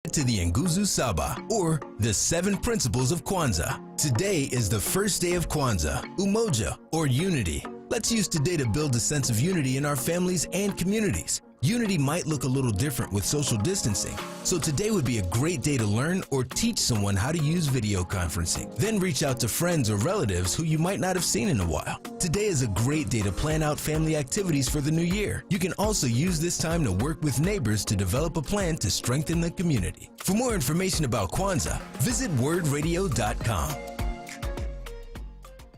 To the Nguzu Saba, or the 7 Principles of Kwanzaa. Today is the first day of Kwanzaa, Umoja, or unity. Let's use today to build a sense of unity in our families and communities. Unity might look a little different with social distancing, so today would be a great day to learn or teach someone how to use video conferencing. Then reach out to friends or relatives who you might not have seen in a while. Today is a great day to plan out family activities for the new year. You can also use this time to work with neighbors to develop a plan to strengthen the community. For more information about Kwanzaa, visit wordradio.com.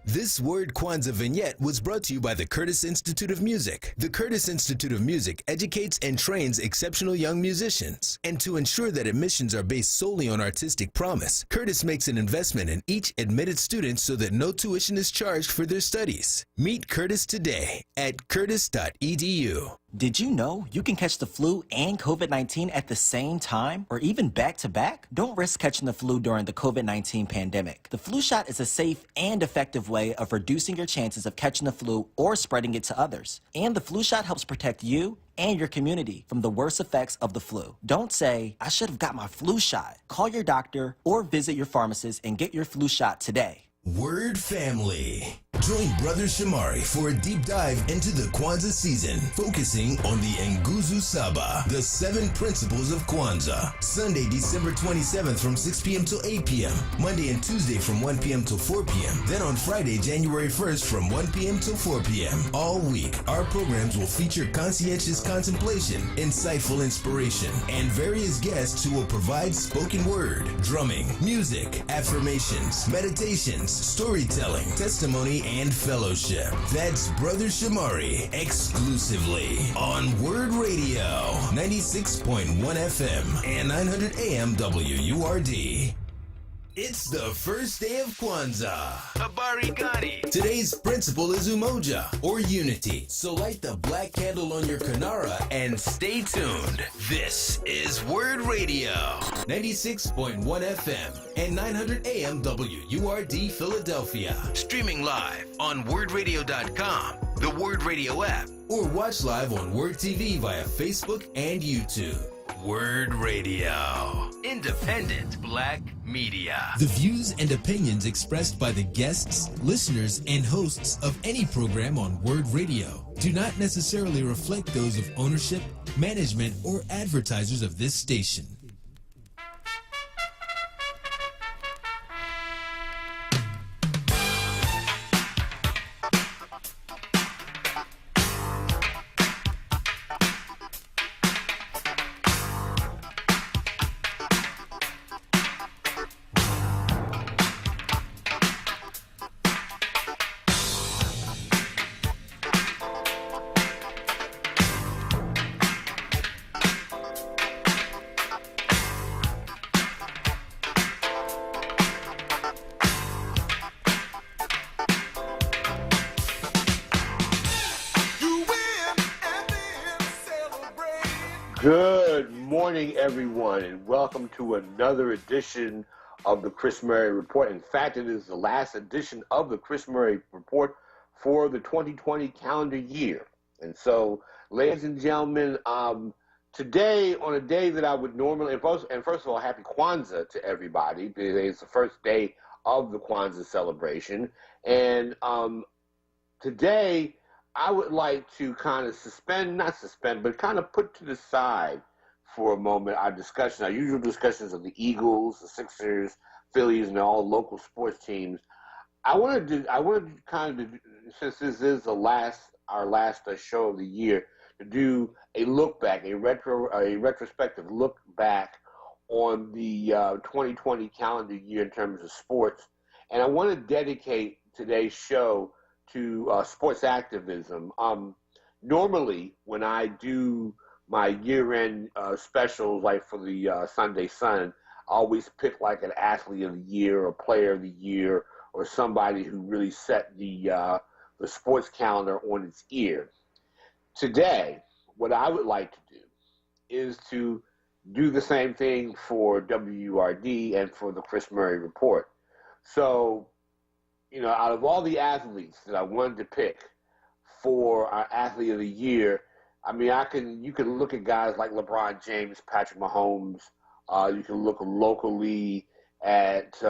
This WURD Kwanzaa vignette was brought to you by the Curtis Institute of Music. The Curtis Institute of Music educates and trains exceptional young musicians. And to ensure that admissions are based solely on artistic promise, Curtis makes an investment in each admitted student so that no tuition is charged for their studies. Meet Curtis today at curtis.edu. Did you know you can catch the flu and COVID-19 at the same time, or even back-to-back? Don't risk catching the flu during the COVID-19 pandemic. The flu shot is a safe and effective way of reducing your chances of catching the flu or spreading it to others. And the flu shot helps protect you and your community from the worst effects of the flu. Don't say, I should have got my flu shot. Call your doctor or visit your pharmacist and get your flu shot today. WURD family. Join Brother Shamari for a deep dive into the Kwanzaa season, focusing on the Nguzu Saba, the 7 Principles of Kwanzaa. Sunday, December 27th from 6 p.m. till 8 p.m. Monday and Tuesday from 1 p.m. till 4 p.m. Then on Friday, January 1st from 1 p.m. till 4 p.m. All week, our programs will feature conscientious contemplation, insightful inspiration, and various guests who will provide spoken word, drumming, music, affirmations, meditations, storytelling, testimony, and fellowship. That's Brother Shamari exclusively on WURD Radio, 96.1 FM and 900 AM WURD. It's the first day of Kwanzaa. Habari gani. Today's principle is Umoja, or unity. So light the black candle on your Kanara and stay tuned. This is WURD Radio, 96.1 FM and 900 AM WURD Philadelphia. Streaming live on wordradio.com, the WURD Radio app, or watch live on WURD TV via Facebook and YouTube. WURD Radio. Independent Black Media. The views and opinions expressed by the guests, listeners, and hosts of any program on WURD Radio do not necessarily reflect those of ownership, management, or advertisers of this station. Good morning, everyone, and welcome to another edition of the Chris Murray Report. In fact, it is the last edition of the Chris Murray Report for the 2020 calendar year. And so, ladies and gentlemen, today, on a day that I would normally, first of all, happy Kwanzaa to everybody, because it's the first day of the Kwanzaa celebration. And today, I would like to kind of not suspend, but kind of put to the side for a moment our discussion, our usual discussions of the Eagles, the Sixers, Phillies, and all local sports teams. I wanted to kind of, since this is our last show of the year, to do a look back, a retrospective look back on the 2020 calendar year in terms of sports. And I want to dedicate today's show to sports activism. Normally, when I do my year-end specials, like for the Sunday Sun, I always pick like an athlete of the year or player of the year or somebody who really set the sports calendar on its ear. Today, what I would like to do is to do the same thing for WURD and for the Chris Murray Report. So, you know, out of all the athletes that I wanted to pick for our athlete of the year, I mean, you can look at guys like LeBron James, Patrick Mahomes, You can look locally at,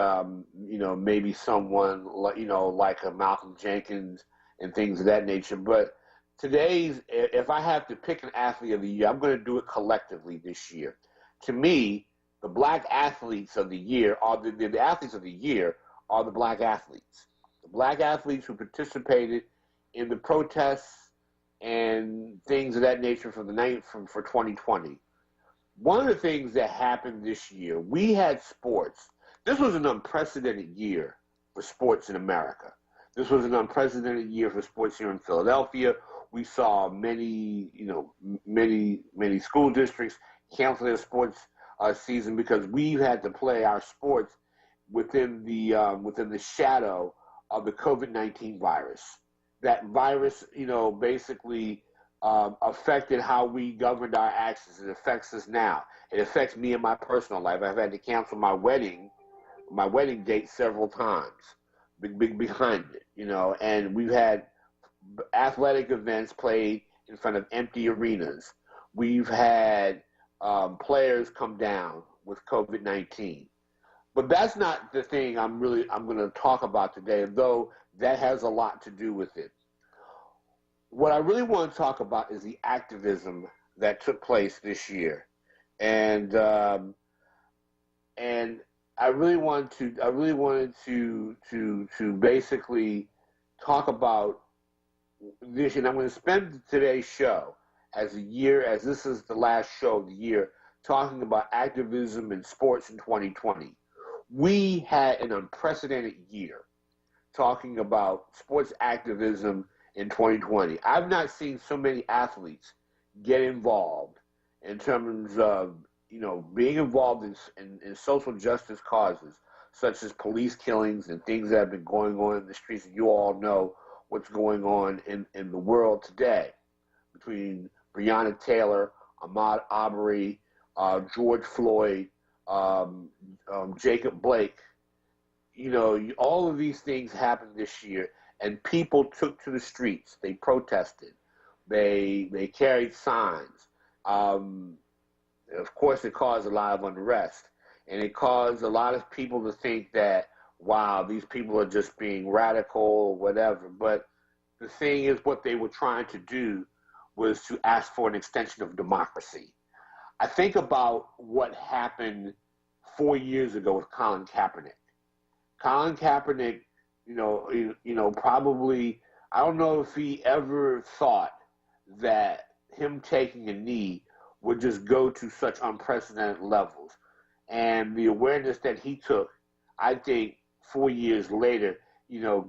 maybe someone like, like a Malcolm Jenkins and things of that nature. But if I have to pick an athlete of the year, I'm going to do it collectively this year. To me, the black athletes of the year are the athletes of the year are the black athletes. The black athletes who participated in the protests and things of that nature for 2020. One of the things that happened this year, we had sports. This was an unprecedented year for sports in America. This was an unprecedented year for sports here in Philadelphia. We saw many school districts cancel their sports season because we've had to play our sports within the shadow of the COVID-19 virus. That virus, basically affected how we governed our actions. It affects us now. It affects me in my personal life. I've had to cancel my wedding date several times behind it, and we've had athletic events played in front of empty arenas. We've had players come down with COVID-19. But that's not the thing I'm going to talk about today, though that has a lot to do with it. What I really want to talk about is the activism that took place this year, and I really wanted to basically talk about this, and I'm going to spend today's show as this is the last show of the year, talking about activism in sports in 2020. We had an unprecedented year talking about sports activism in 2020. I've not seen so many athletes get involved in terms of, being involved in social justice causes, such as police killings and things that have been going on in the streets. You all know what's going on in the world today between Breonna Taylor, Ahmaud Arbery, George Floyd, Jacob Blake. All of these things happened this year, and people took to the streets. They protested. They carried signs. Of course, it caused a lot of unrest, and it caused a lot of people to think that, wow, these people are just being radical or whatever. But the thing is, what they were trying to do was to ask for an extension of democracy. I think about what happened 4 years ago with Colin Kaepernick. Colin Kaepernick, probably, I don't know if he ever thought that him taking a knee would just go to such unprecedented levels. And the awareness that he took, I think 4 years later,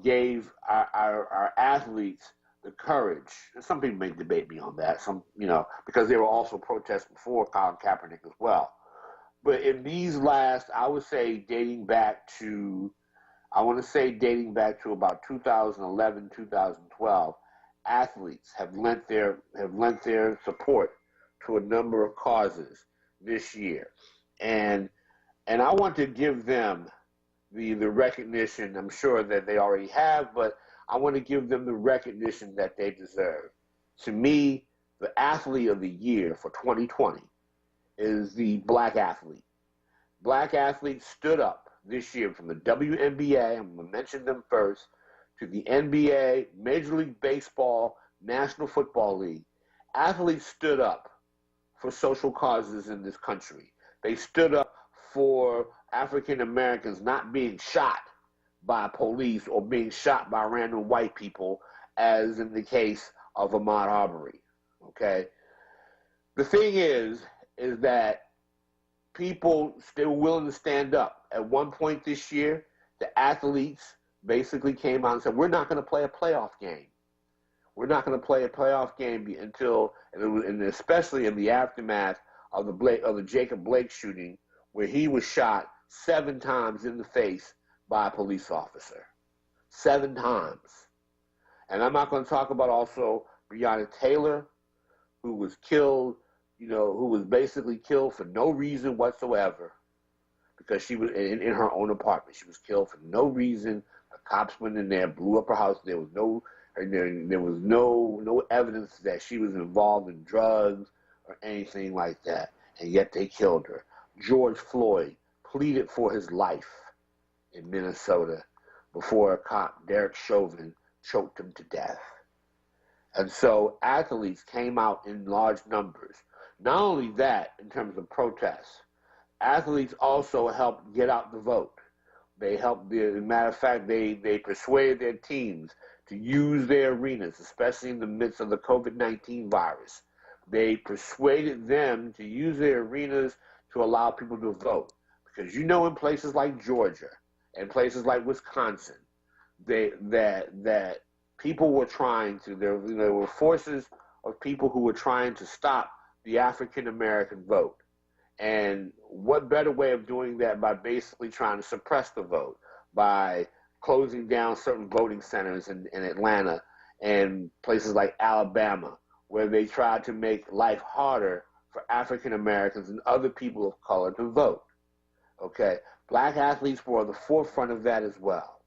gave our athletes the courage. And some people may debate me on that, because they were also protesting for Colin Kaepernick as well. But in these last, I would say dating back to about 2011, 2012, athletes have lent their support to a number of causes this year. And I want to give them the recognition I'm sure that they already have, but I want to give them the recognition that they deserve. To me, the athlete of the year for 2020 is the black athlete. Black athletes stood up this year from the WNBA, I'm going to mention them first, to the NBA, Major League Baseball, National Football League. Athletes stood up for social causes in this country. They stood up for African Americans not being shot by police or being shot by random white people, as in the case of Ahmaud Arbery. Okay? The thing is that people still willing to stand up. At one point this year, the athletes basically came out and said, we're not going to play a playoff game. We're not going to play a playoff game until, and especially in the aftermath of the Jacob Blake shooting, where he was shot 7 times in the face by a police officer. 7 times. And I'm not going to talk about also Breonna Taylor, who was killed, who was basically killed for no reason whatsoever, because she was in her own apartment. She was killed for no reason. The cops went in there, blew up her house. There was no evidence that she was involved in drugs or anything like that, and yet they killed her. George Floyd pleaded for his life in Minnesota before a cop, Derek Chauvin, choked him to death. And so athletes came out in large numbers. Not only that, in terms of protests, athletes also helped get out the vote. They helped, as a matter of fact, they persuaded their teams to use their arenas, especially in the midst of the COVID-19 virus. They persuaded them to use their arenas to allow people to vote. Because you know, in places like Georgia and places like Wisconsin, that people were trying to, there were forces of people who were trying to stop the African American vote. And what better way of doing that by basically trying to suppress the vote, by closing down certain voting centers in Atlanta and places like Alabama, where they tried to make life harder for African Americans and other people of color to vote. Okay, black athletes were on the forefront of that as well.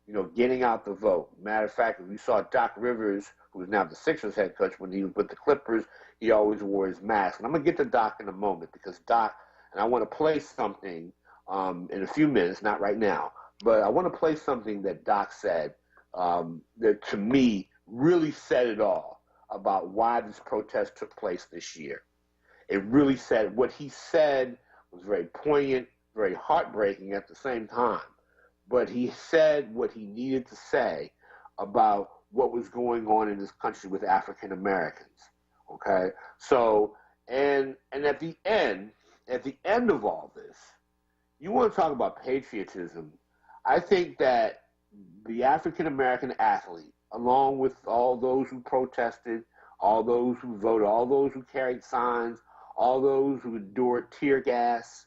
You know, getting out the vote. Matter of fact, we saw Doc Rivers, who is now the Sixers head coach, when he was with the Clippers, he always wore his mask. And I'm going to get to Doc in a moment, because Doc, and I want to play something in a few minutes, not right now, but I want to play something that Doc said that to me really said it all about why this protest took place this year. It really said, what he said was very poignant, very heartbreaking at the same time. But he said what he needed to say about what was going on in this country with African Americans. Okay, so and at the end of all this, you want to talk about patriotism. I think that the African American athlete, along with all those who protested, all those who voted, all those who carried signs, all those who endured tear gas,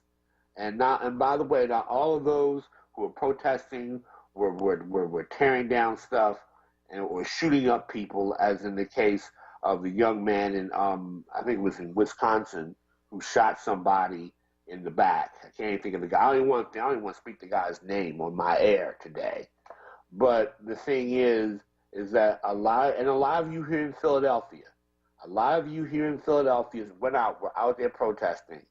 and by the way, not all of those who were protesting were tearing down stuff and were shooting up people, as in the case of the young man in I think it was in Wisconsin, who shot somebody in the back. I can't even think of the guy. I don't even want to speak the guy's name on my air today. But the thing is that a lot of you here in Philadelphia, were out there protesting.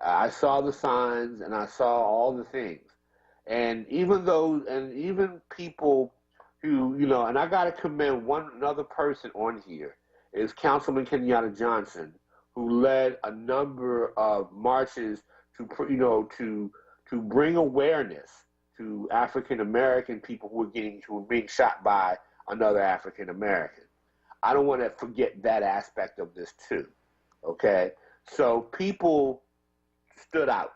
I saw the signs and I saw all the things. And even people who, and I got to commend another person on here, is Councilman Kenyatta Johnson, who led a number of marches to bring awareness to African American people who were being shot by another African American. I don't want to forget that aspect of this too. Okay, so people stood out.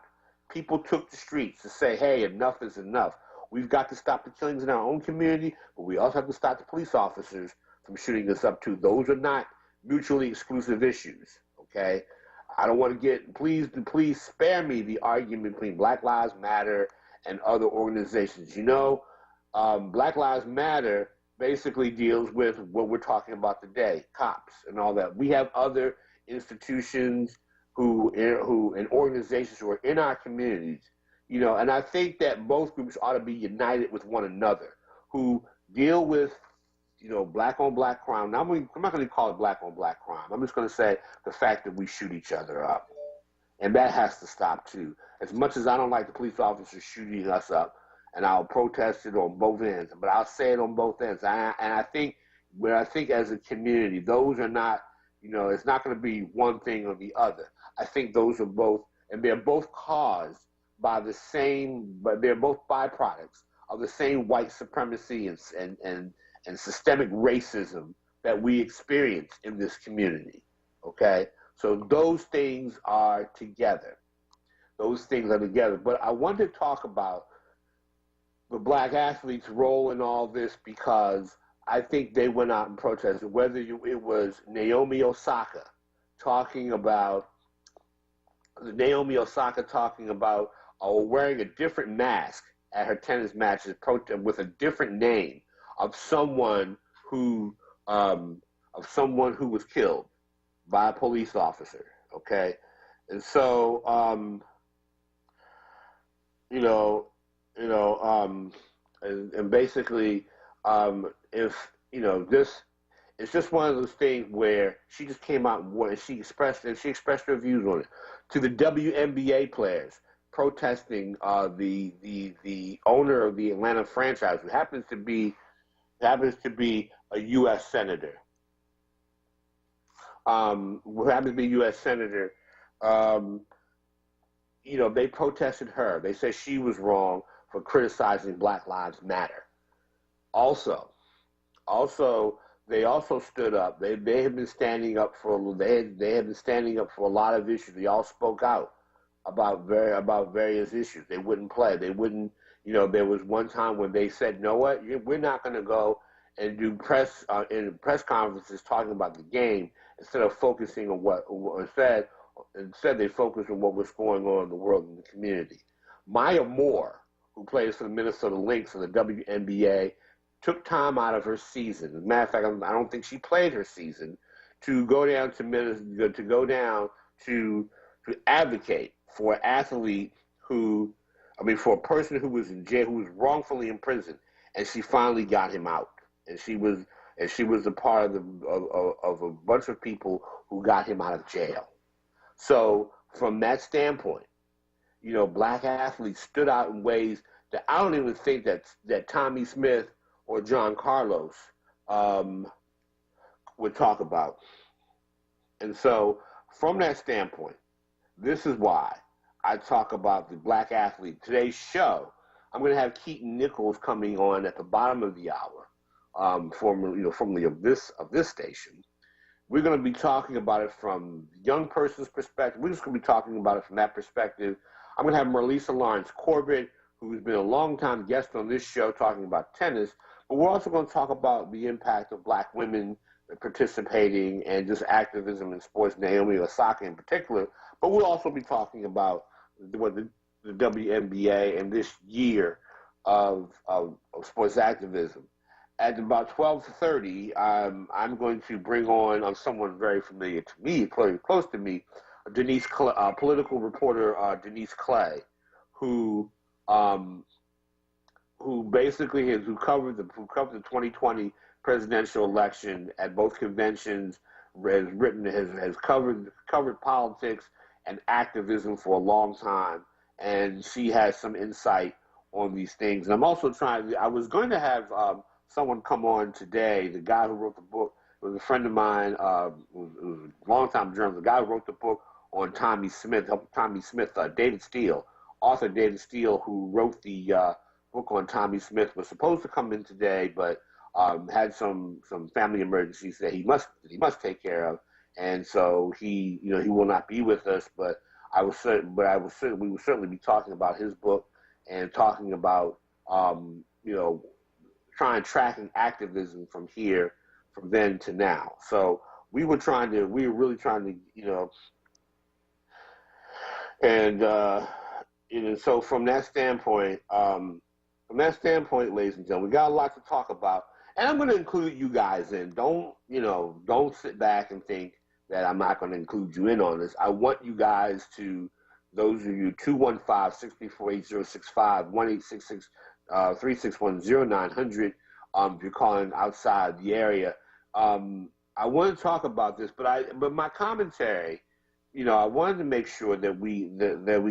People took the streets to say, hey, enough is enough. We've got to stop the killings in our own community, but we also have to stop the police officers from shooting us up too. Those are not mutually exclusive issues, okay? I don't want to please spare me the argument between Black Lives Matter and other organizations. Black Lives Matter basically deals with what we're talking about today, cops and all that. We have other institutions and organizations who are in our communities, and I think that both groups ought to be united with one another, who deal with, black on black crime. Now, I'm not going to call it black on black crime. I'm just going to say the fact that we shoot each other up. And that has to stop too. As much as I don't like the police officers shooting us up, and I'll protest it on both ends, but I'll say it on both ends. I think as a community, those are not, it's not going to be one thing or the other. I think those are both, and they're both caused by the same, but they're both byproducts of the same white supremacy and systemic racism that we experience in this community. Okay, so those things are together. But I want to talk about the black athletes' role in all this, because I think they went out and protested. It was Naomi Osaka talking about wearing a different mask at her tennis matches, with a different name of someone who was killed by a police officer. Okay, and so and basically, if It's just one of those things where she just came out and she expressed her views on it. To the WNBA players protesting the owner of the Atlanta franchise, who happens to be a U.S. senator. They protested her. They said she was wrong for criticizing Black Lives Matter. Also, they also stood up. They have been standing up for a lot of issues. They all spoke out about various issues. They wouldn't play. They wouldn't. There was one time when they said, "No, what? We're not going to go and do press conferences talking about the game instead of focusing on what instead they focused on what was going on in the world and the community." Maya Moore, who plays for the Minnesota Lynx in the WNBA, took time out of her season. As a matter of fact, I don't think she played her season to go down to advocate for an athlete for a person who was in jail, who was wrongfully in prison, and she finally got him out. And she was a part of a bunch of people who got him out of jail. So from that standpoint, Black athletes stood out in ways that I don't even think that Tommy Smith or John Carlos would talk about. And so from that standpoint, this is why I talk about the Black athlete. Today's show, I'm going to have Keaton Nichols coming on at the bottom of the hour, formerly of this station. We're going to be talking about it from the young person's perspective. We're just going to be talking about it from that perspective. I'm going to have Marlisa Lawrence Corbett, who's been a long-time guest on this show, talking about tennis. But we're also going to talk about the impact of Black women participating and just activism in sports, Naomi Osaka in particular. But we'll also be talking about the WNBA and this year of sports activism. At about 12:30, I'm going to bring on someone very familiar to me, very close to me, Denise, political reporter Denise Clay, who covered the 2020 presidential election at both conventions, has covered politics and activism for a long time, and she has some insight on these things. And I'm also I was going to have someone come on today. The guy who wrote the book was a friend of mine, was a long-time journalist. The guy who wrote the book on Tommy Smith, David Steele, author David Steele, who wrote the book on Tommy Smith, was supposed to come in today, but had some family emergencies that he must take care of, and so he will not be with us. But we will certainly be talking about his book and talking about tracking activism from then to now. So we were really trying to so from that standpoint, ladies and gentlemen, we got a lot to talk about, and I'm going to include you guys in. Don't sit back and think that I'm not going to include you in on this. I want you guys to, those of you, 215-634-8065, 1-866-361-0900, if you're calling outside the area. I want to talk about this, but my commentary, I wanted to make sure that we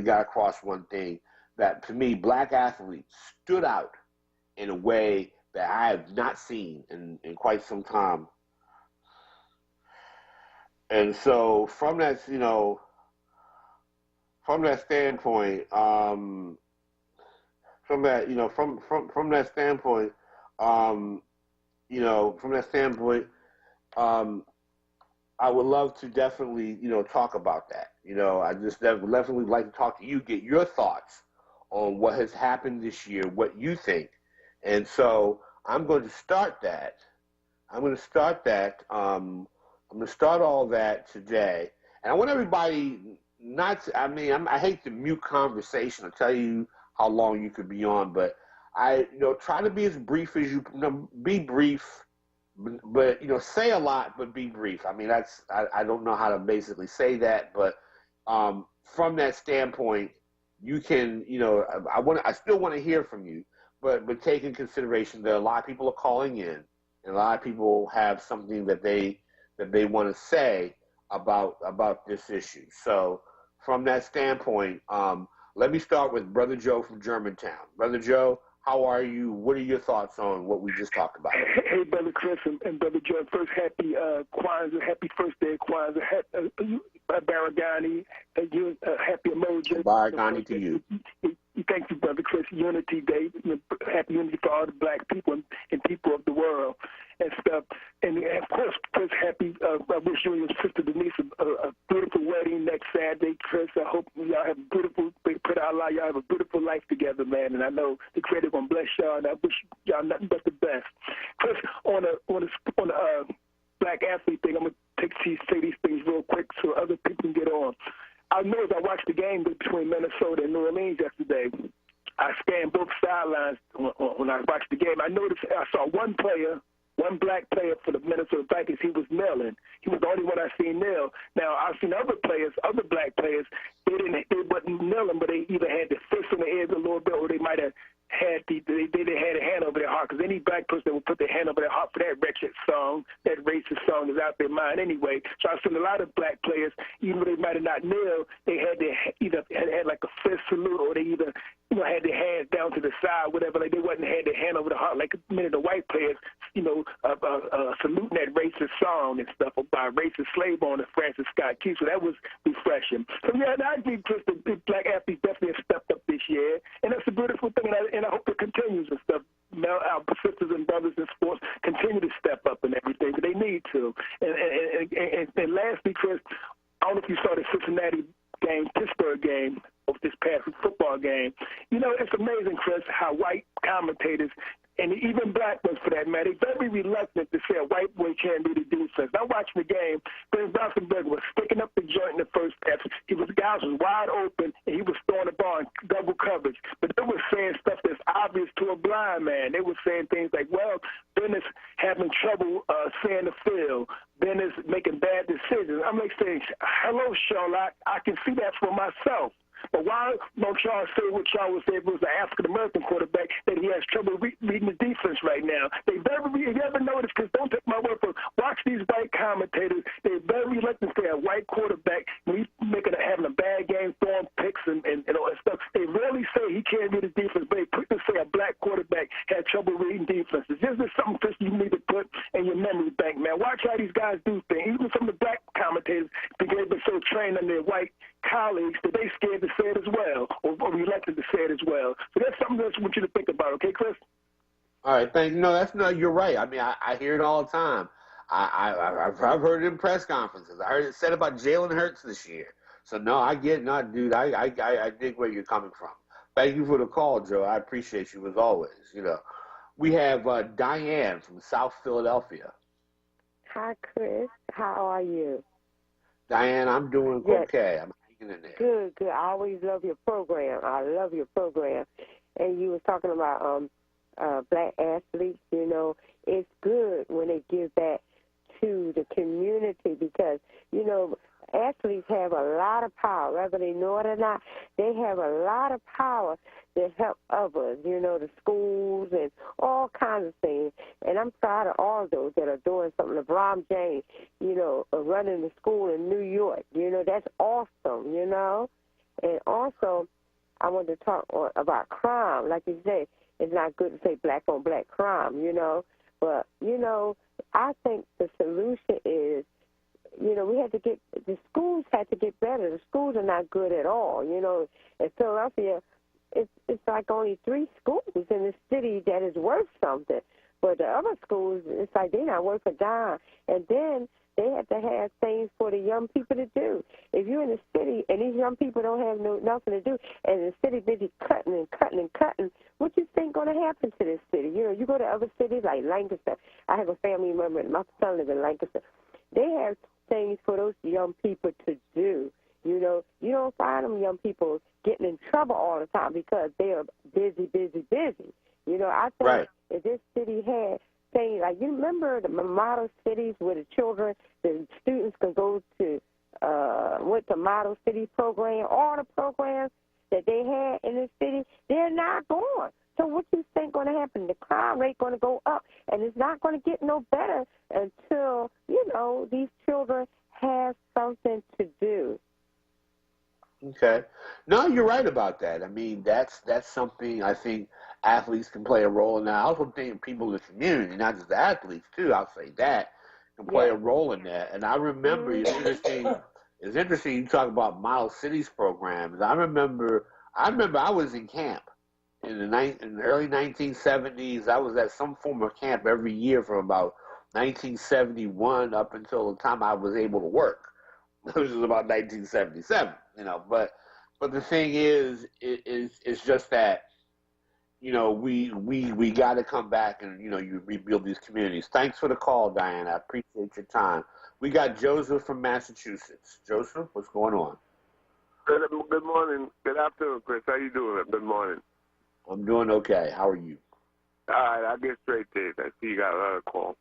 got across one thing, that to me, Black athletes stood out in a way that I have not seen in quite some time. And so from that standpoint, I would love to definitely, talk about that. I just definitely like to talk to you, get your thoughts on what has happened this year, what you think. And so I'm going to start that. I'm going to start all that today. And I want everybody I hate to mute conversation. I'll tell you how long you could be on, but try to be as brief as you, be brief, but say a lot, but be brief. I don't know how to basically say that, but from that standpoint, you can, I still want to hear from you, but take in consideration that a lot of people are calling in, and a lot of people have something that they want to say about this issue. So from that standpoint, let me start with Brother Joe from Germantown. Brother Joe, how are you? What are your thoughts on what we just talked about? Hey, Brother Chris and Brother Joe. First, happy Kwanzaa, happy first day of Kwanzaa. Baragani, happy emoji. Baragani to you. Thank you, Brother Chris. Unity Day. Happy unity for all the black people and people of the world and stuff. And of course, Chris, happy. I wish you and your sister Denise a beautiful wedding next Saturday, Chris. I hope y'all have a beautiful. Y'all have a beautiful life together, man. And I know the Creator gonna bless y'all. And I wish y'all nothing but the best. Chris, on a black athlete thing, I'm gonna say these things real quick so other people can get on. I know as I watched the game between Minnesota and New Orleans yesterday, I scanned both sidelines when I watched the game. I noticed I saw one black player for the Minnesota Vikings. He was kneeling. He was the only one I seen kneel. Now I've seen other black players. They wasn't kneeling, but they either had the fist in the air a little bit, or they might have had had a hand over their heart. Because any black person that would put their hand over their heart for that wretched song, that racist song, is out their mind anyway. So I've seen a lot of black players, even though they might have not kneel, they had their either had like a fist salute, or they either had their hands down to the side, whatever. Like they wasn't had their hand over the heart like many of the white players, saluting that racist song and stuff by a racist slave owner, Francis Scott Key. So that was refreshing. So yeah, I think Chris, the black athletes definitely have stepped up this year, and that's a beautiful thing. And I hope it continues and stuff. Our sisters and brothers in sports continue to step up and everything, but they need to. And lastly, Chris, I don't know if you saw the Cincinnati game, Pittsburgh game, of this past football game. It's amazing, Chris, how white commentators, and even black ones for that matter, they're very reluctant to say a white boy can't do the defense. I watched the game. Ben Roethlisberger was sticking up the joint in the first half. Guys was wide open, and he was throwing the ball in double coverage. But they were saying stuff that's obvious to a blind man. They were saying things like, well, Ben is having trouble seeing the field. Ben is making bad decisions. I'm like saying, hello, Charlotte. I can see that for myself. But why don't y'all say what y'all would say if it was an African-American quarterback, that he has trouble reading the defense right now? If you ever notice, because don't take my word for it, watch these white commentators. They're very reluctant to say a white quarterback, when he's having a bad game, throwing picks and stuff. They rarely say he can't read the defense, but they quickly say a black quarterback had trouble reading defenses. This is something, Chris, you need to put in your memory bank, man. Watch how these guys do things. Even some of the black commentators, because they've been so trained on their white colleagues that they scared to say it as well, or relucted to say it as well. So that's something else I want you to think about, okay, Chris? All right, thank you. No, you're right. I mean, I hear it all the time. I've heard it in press conferences. I heard it said about Jalen Hurts this year. So no, I get it. No, dude, I dig where you're coming from. Thank you for the call, Joe. I appreciate you as always. We have Diane from South Philadelphia. Hi, Chris. How are you? Diane, I'm doing okay. I'm hanging in there. Good. I always love your program. I love your program. And you were talking about black athletes. It's good when they give back to the community because, athletes have a lot of power, whether they know it or not. They have a lot of power to help others, the schools and all kinds of things. And I'm proud of all those that are doing something. LeBron James, running the school in New York, that's awesome, And also, I want to talk about crime. Like you say, it's not good to say black on black crime, But, I think the solution is, the schools had to get better. The schools are not good at all. In Philadelphia, it's like only 3 schools in the city that is worth something. But the other schools, it's like they're not worth a dime. And then they have to have things for the young people to do. If you're in the city and these young people don't have nothing to do, and the city busy cutting and cutting and cutting, what you think going to happen to this city? You go to other cities like Lancaster. I have a family member, my son lives in Lancaster. They have things for those young people to do. You don't find them young people getting in trouble all the time because they are busy. I think if this city had things like, you remember the model cities where the students could go to, went to model city program, all the programs that they had in the city, they're not going. So what you think going to happen? The crime rate going to go up, and it's not not going to get no better until, these children have something to do. Okay. No, you're right about that. I mean, that's something I think athletes can play a role in. I also think people in the community, not just the athletes too, I'll say that, can play a role in that. And I remember, it's interesting you talk about Model Cities programs. I remember I was in camp in the early 1970s. I was at some form of camp every year from about 1971 up until the time I was able to work, which was about 1977. But the thing is, it's just that, we got to come back and, you rebuild these communities. Thanks for the call, Diane. I appreciate your time. We got Joseph from Massachusetts. Joseph, what's going on? Good morning. Good afternoon, Chris. How you doing? Good morning. I'm doing okay. How are you? All right, I'll get straight to it. I see you got another call.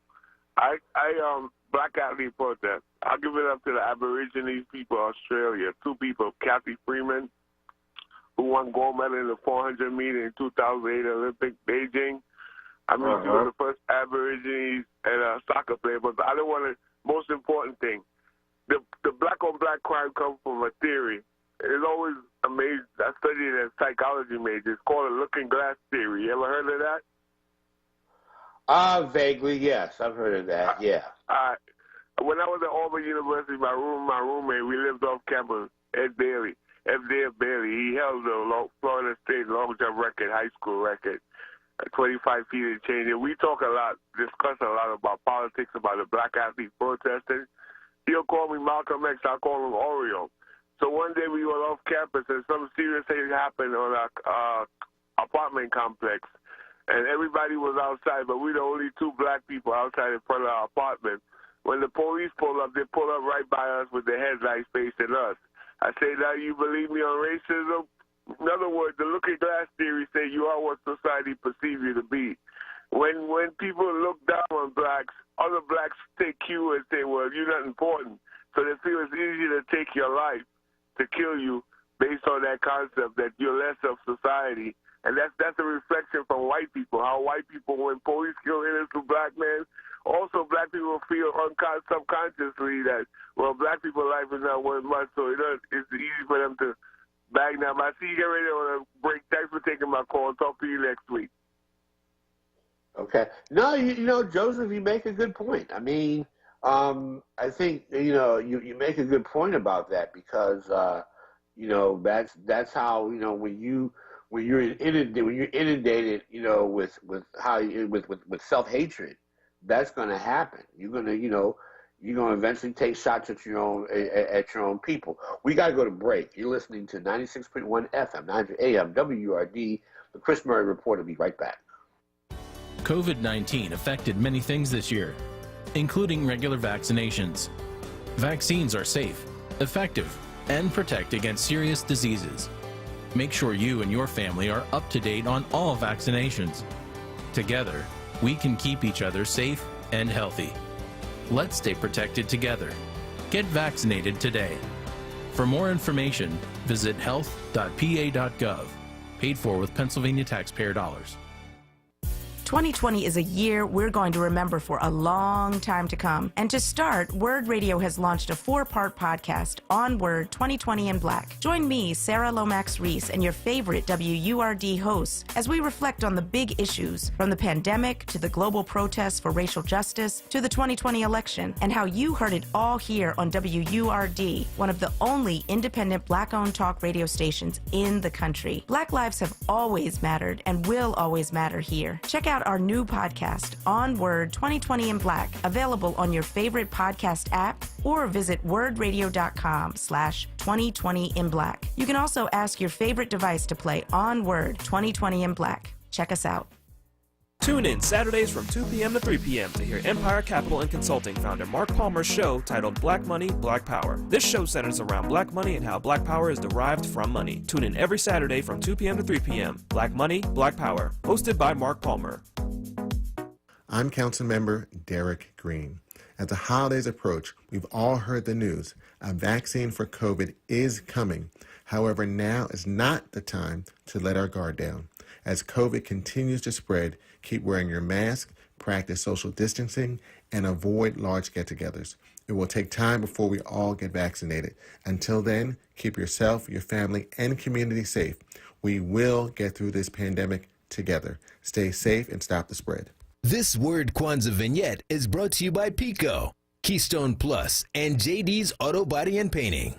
Black athlete protest. I'll give it up to the Aborigines people of Australia. Two people, Kathy Freeman, who won gold medal in the 400 meter in 2008 Olympic Beijing. I mean, she was the first Aborigines and a soccer player. But I don't want to. Most important thing, the black on black crime comes from a theory. It's always amazing. I studied it as psychology major. It's called a looking glass theory. You ever heard of that? Vaguely, yes. I've heard of that, yeah. When I was at Auburn University, my roommate, we lived off campus, Ed Bailey. He held the Florida State long jump record, high school record, 25 feet and change. And we discuss a lot about politics, about the black athlete protesting. He'll call me Malcolm X, I'll call him Oreo. So one day we were off campus and some serious thing happened on our apartment complex. And everybody was outside, but we the only two black people outside in front of our apartment. When the police pulled up, they pulled up right by us with their headlights facing us. I say, now you believe me on racism? In other words, the looking glass theory say you are what society perceives you to be. When people look down on blacks, other blacks take cue and say, well, you're not important. So they feel it's easier to take your life, to kill you, based on that concept that you're less of society. And that's a reflection from white people, how white people, when police kill innocent black men, also black people feel subconsciously that, well, black people's life is not worth much, so it's easy for them to bag them. I see you get ready on a break. Thanks for taking my call. Talk to you next week. Okay. No, Joseph, you make a good point. I mean, I think, you make a good point about that because, that's how, when you're inundated, with self-hatred, that's going to happen. You're going to eventually take shots at your own people. We got to go to break. You're listening to 96.1 FM, 900 AM, WURD, the Chris Murray Report. Will be right back. COVID-19 affected many things this year, including regular vaccinations. Vaccines are safe, effective, and protect against serious diseases. Make sure you and your family are up to date on all vaccinations. Together, we can keep each other safe and healthy. Let's stay protected together. Get vaccinated today. For more information, visit health.pa.gov. Paid for with Pennsylvania taxpayer dollars. 2020 is a year we're going to remember for a long time to come. And to start, WURD Radio has launched a 4-part podcast, onWURD 2020 in Black. Join me, Sarah Lomax-Reese, and your favorite WURD hosts as we reflect on the big issues, from the pandemic to the global protests for racial justice to the 2020 election, and how you heard it all here on WURD, one of the only independent Black-owned talk radio stations in the country. Black lives have always mattered and will always matter here. Check out our new podcast, onWURD 2020 in Black, available on your favorite podcast app, or visit wordradio.com/2020 in Black. You can also ask your favorite device to play onWURD 2020 in Black. Check us out. Tune in Saturdays from 2 p.m. to 3 p.m. to hear Empire Capital and Consulting founder Mark Palmer's show titled Black Money, Black Power. This show centers around black money and how black power is derived from money. Tune in every Saturday from 2 p.m. to 3 p.m. Black Money, Black Power. Hosted by Mark Palmer. I'm Councilmember Derek Green. As the holidays approach, we've all heard the news. A vaccine for COVID is coming. However, now is not the time to let our guard down. As COVID continues to spread, keep wearing your mask, practice social distancing, and avoid large get-togethers. It will take time before we all get vaccinated. Until then, keep yourself, your family, and community safe. We will get through this pandemic together. Stay safe and stop the spread. This WURD Kwanzaa vignette is brought to you by Pico, Keystone Plus, and JD's Auto Body and Painting.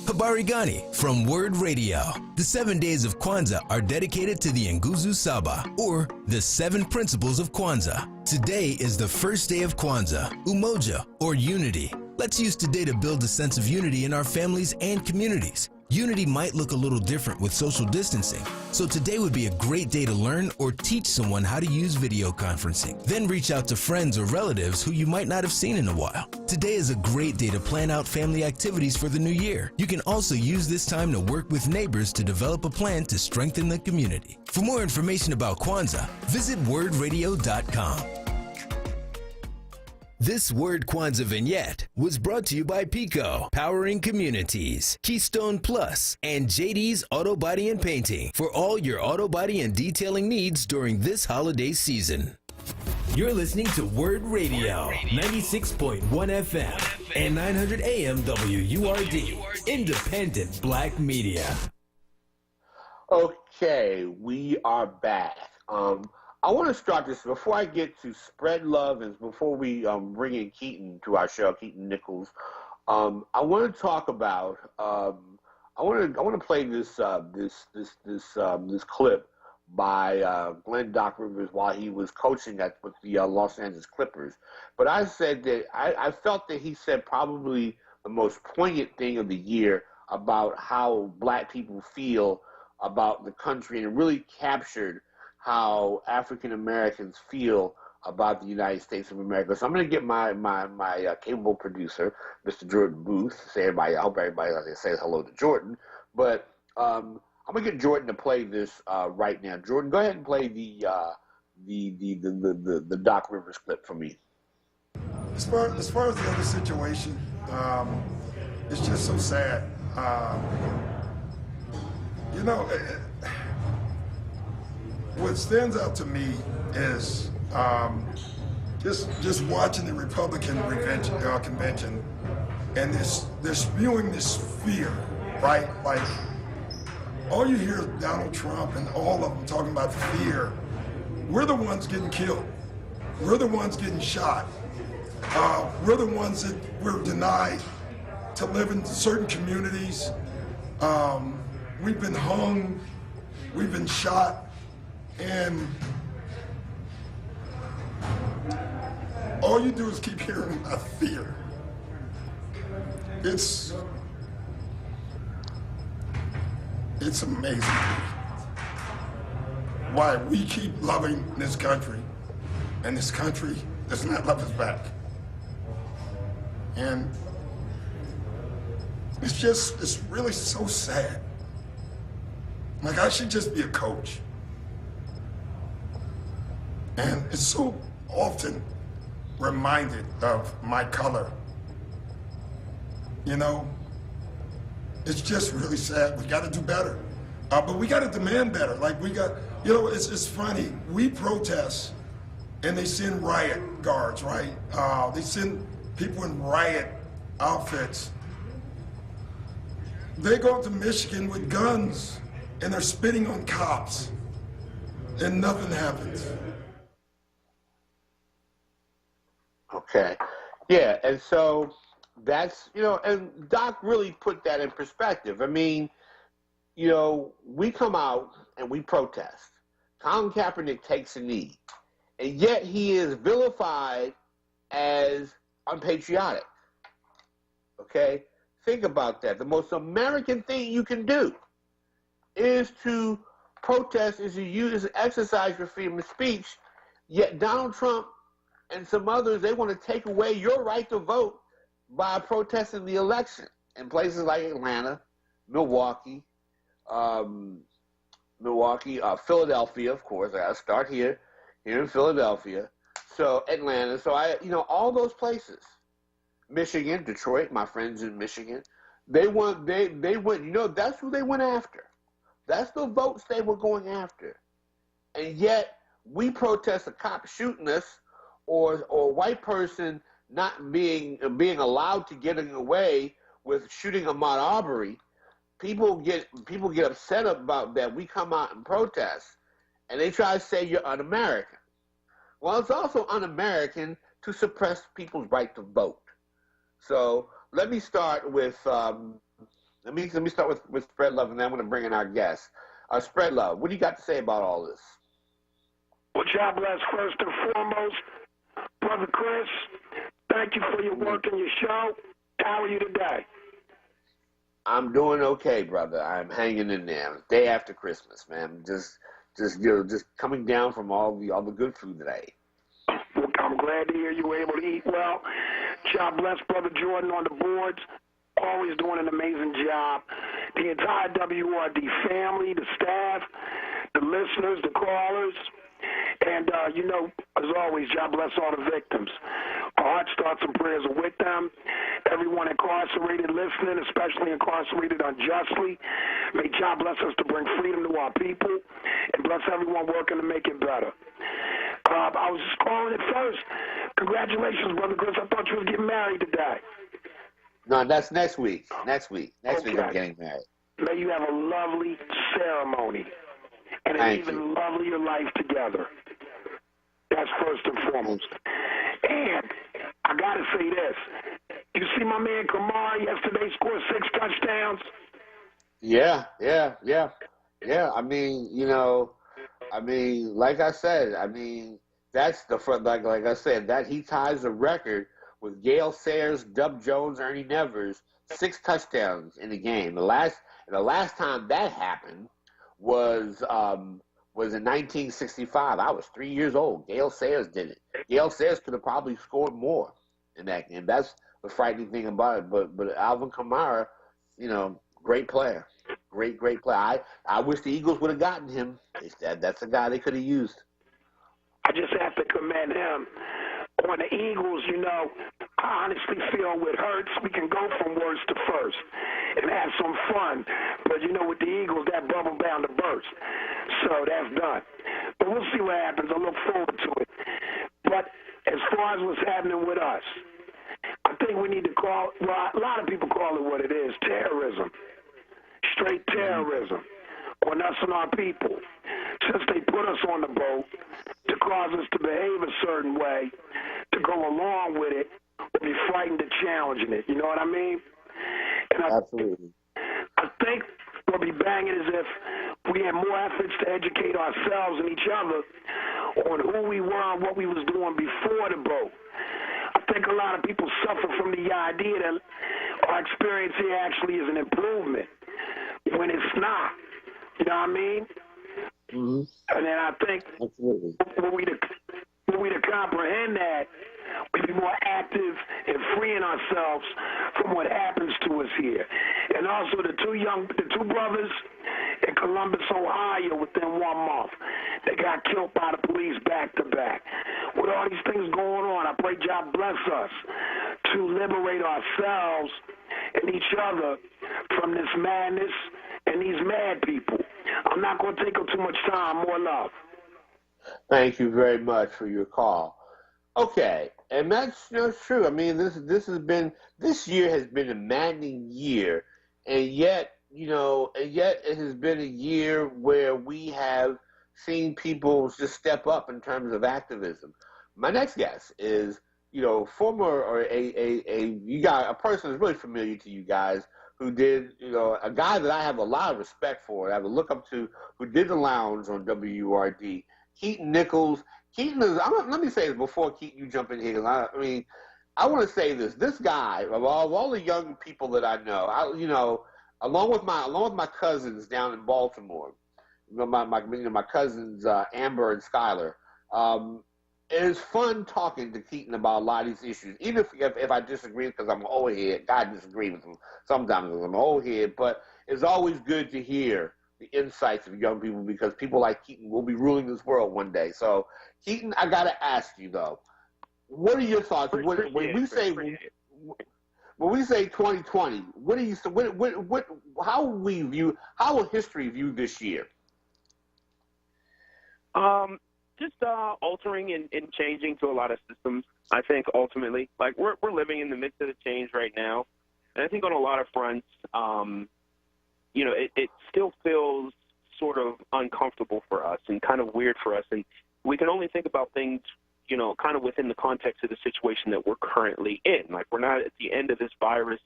Habari Gani from WURD Radio. The 7 days of Kwanzaa are dedicated to the Nguzo Saba, or the 7 principles of Kwanzaa. Today is the first day of Kwanzaa, Umoja, or unity. Let's use today to build a sense of unity in our families and communities. Unity might look a little different with social distancing, so today would be a great day to learn or teach someone how to use video conferencing. Then reach out to friends or relatives who you might not have seen in a while. Today is a great day to plan out family activities for the new year. You can also use this time to work with neighbors to develop a plan to strengthen the community. For more information about Kwanzaa, visit wordradio.com. This WURD Kwanzaa vignette was brought to you by Pico, powering communities, Keystone Plus, and JD's Auto Body and Painting for all your auto body and detailing needs during this holiday season. You're listening to WURD Radio, 96.1 FM and 900 AM WURD, independent black media. Okay, we are back. I want to start this before I get to spread love and before we bring in Keaton to our show, Keaton Nichols. I want to talk about. I want to play this clip by Glenn Doc Rivers while he was coaching with the Los Angeles Clippers. But I said that I felt that he said probably the most poignant thing of the year about how black people feel about the country, and really captured how African Americans feel about the United States of America. So I'm going to get my capable producer, Mr. Jordan Booth, say everybody. I hope everybody says hello to Jordan. But I'm going to get Jordan to play this right now. Jordan, go ahead and play the Doc Rivers clip for me. As far as the other situation, it's just so sad. What stands out to me is just watching the Republican convention, and they're spewing this fear, right? Like, all you hear is Donald Trump and all of them talking about fear. We're the ones getting killed. We're the ones getting shot. We're the ones that we're denied to live in certain communities. We've been hung. We've been shot. And all you do is keep hearing about fear. It's amazing why we keep loving this country, and this country does not love us back. And it's really so sad. Like, I should just be a coach. And it's so often reminded of my color. It's just really sad. We got to do better. But we got to demand better. Like, it's funny. We protest, and they send riot guards, right? They send people in riot outfits. They go to Michigan with guns, and they're spitting on cops, and nothing happens. Okay. Yeah, and so that's, and Doc really put that in perspective. I mean, we come out and we protest. Colin Kaepernick takes a knee, and yet he is vilified as unpatriotic. Okay? Think about that. The most American thing you can do is to protest, is to exercise your freedom of speech, yet Donald Trump and some others, they want to take away your right to vote by protesting the election in places like Atlanta, Milwaukee, Philadelphia, of course. I got to start here in Philadelphia. So Atlanta, all those places. Michigan, Detroit, my friends in Michigan, they went, that's who they went after. That's the votes they were going after. And yet we protest a cop shooting us or white person not being allowed to get away with shooting Ahmaud Arbery, people get upset about that. We come out and protest, and they try to say you're un-American. Well, it's also un-American to suppress people's right to vote. So let me start with let me start with Spread Love, and then I'm going to bring in our guest. Spread Love, what do you got to say about all this? Well, God bless first and foremost, Brother Chris. Thank you for your work and your show. How are you today? I'm doing okay, brother. I'm hanging in there. Day after Christmas, man. Just coming down from all the good food that I ate. Well, I'm glad to hear you were able to eat well. God bless Brother Jordan on the boards. Always doing an amazing job. The entire WURD family, the staff, the listeners, the callers, and, as always, God bless all the victims. Our hearts, thoughts, and prayers are with them. Everyone incarcerated listening, especially incarcerated unjustly. May God bless us to bring freedom to our people and bless everyone working to make it better. I was just calling it first. Congratulations, Brother Chris. I thought you was getting married today. No, that's next week. Next week Okay. I'm getting married. May you have a lovely ceremony and an even lovelier life together. That's first and foremost. And I got to say this. You see my man Kamara yesterday scored 6 touchdowns? Yeah. Like I said, that's the front. Like I said, that he ties the record with Gale Sayers, Dub Jones, Ernie Nevers, 6 touchdowns in a game. The last time that happened was in 1965. I was 3 years old. Gale Sayers did it. Gale Sayers could have probably scored more in that game. That's the frightening thing about it. But Alvin Kamara, great player. Great player. I wish the Eagles would have gotten him. That's a guy they could have used. I just have to commend him. On the Eagles, I honestly feel with Hurts, we can go from worst to first and have some fun. But, with the Eagles, that bubble bound to burst. So that's done. But we'll see what happens. I look forward to it. But as far as what's happening with us, I think we need to call, a lot of people call it what it is, terrorism. Straight terrorism on us and our people. Since they put us on the boat to cause us to behave a certain way, to go along with it, or be frightened to challenging it. You know what I mean? And Absolutely. I think we'll be banging as if we had more efforts to educate ourselves and each other on who we were and what we was doing before the boat. I think a lot of people suffer from the idea that our experience here actually is an improvement when it's not. You know what I mean? Mm-hmm. And then I think when we to comprehend that, we be more active in freeing ourselves from what happens to us here. And also the two brothers in Columbus, Ohio, within 1 month, they got killed by the police back to back. With all these things going on, I pray God bless us to liberate ourselves and each other from this madness and these mad people. I'm not going to take up too much time. More love. Thank you very much for your call. Okay, and that's true. This year has been a maddening year, and yet it has been a year where we have seen people just step up in terms of activism. My next guest is, a person who's really familiar to you guys, who did, a guy that I have a lot of respect for, I have a look up to, who did the lounge on WURD, Keaton Nichols. Keaton is, let me say this before, Keaton, you jump in here. I want to say this. This guy, of all the young people that I know, along with my cousins down in Baltimore, my cousins Amber and Skylar, it is fun talking to Keaton about a lot of these issues, even if I disagree because I'm an old head. I disagree with him sometimes because I'm an old head, but it's always good to hear the insights of young people, because people like Keaton will be ruling this world one day. So, Keaton, I got to ask you, though, what are your thoughts? When we say 2020, what do you, how will history view this year? just altering and changing to a lot of systems. I think ultimately, like we're living in the midst of the change right now, and I think on a lot of fronts, it still feels sort of uncomfortable for us and kind of weird for us, and we can only think about things, kind of within the context of the situation that we're currently in. Like we're not at the end of this virus.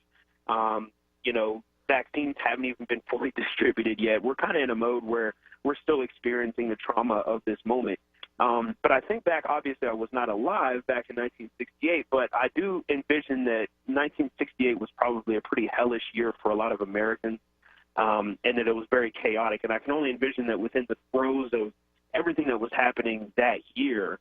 Vaccines haven't even been fully distributed yet. We're kind of in a mode where we're still experiencing the trauma of this moment. But I think back, obviously I was not alive back in 1968, but I do envision that 1968 was probably a pretty hellish year for a lot of Americans, and that it was very chaotic. And I can only envision that within the throes of everything that was happening that year,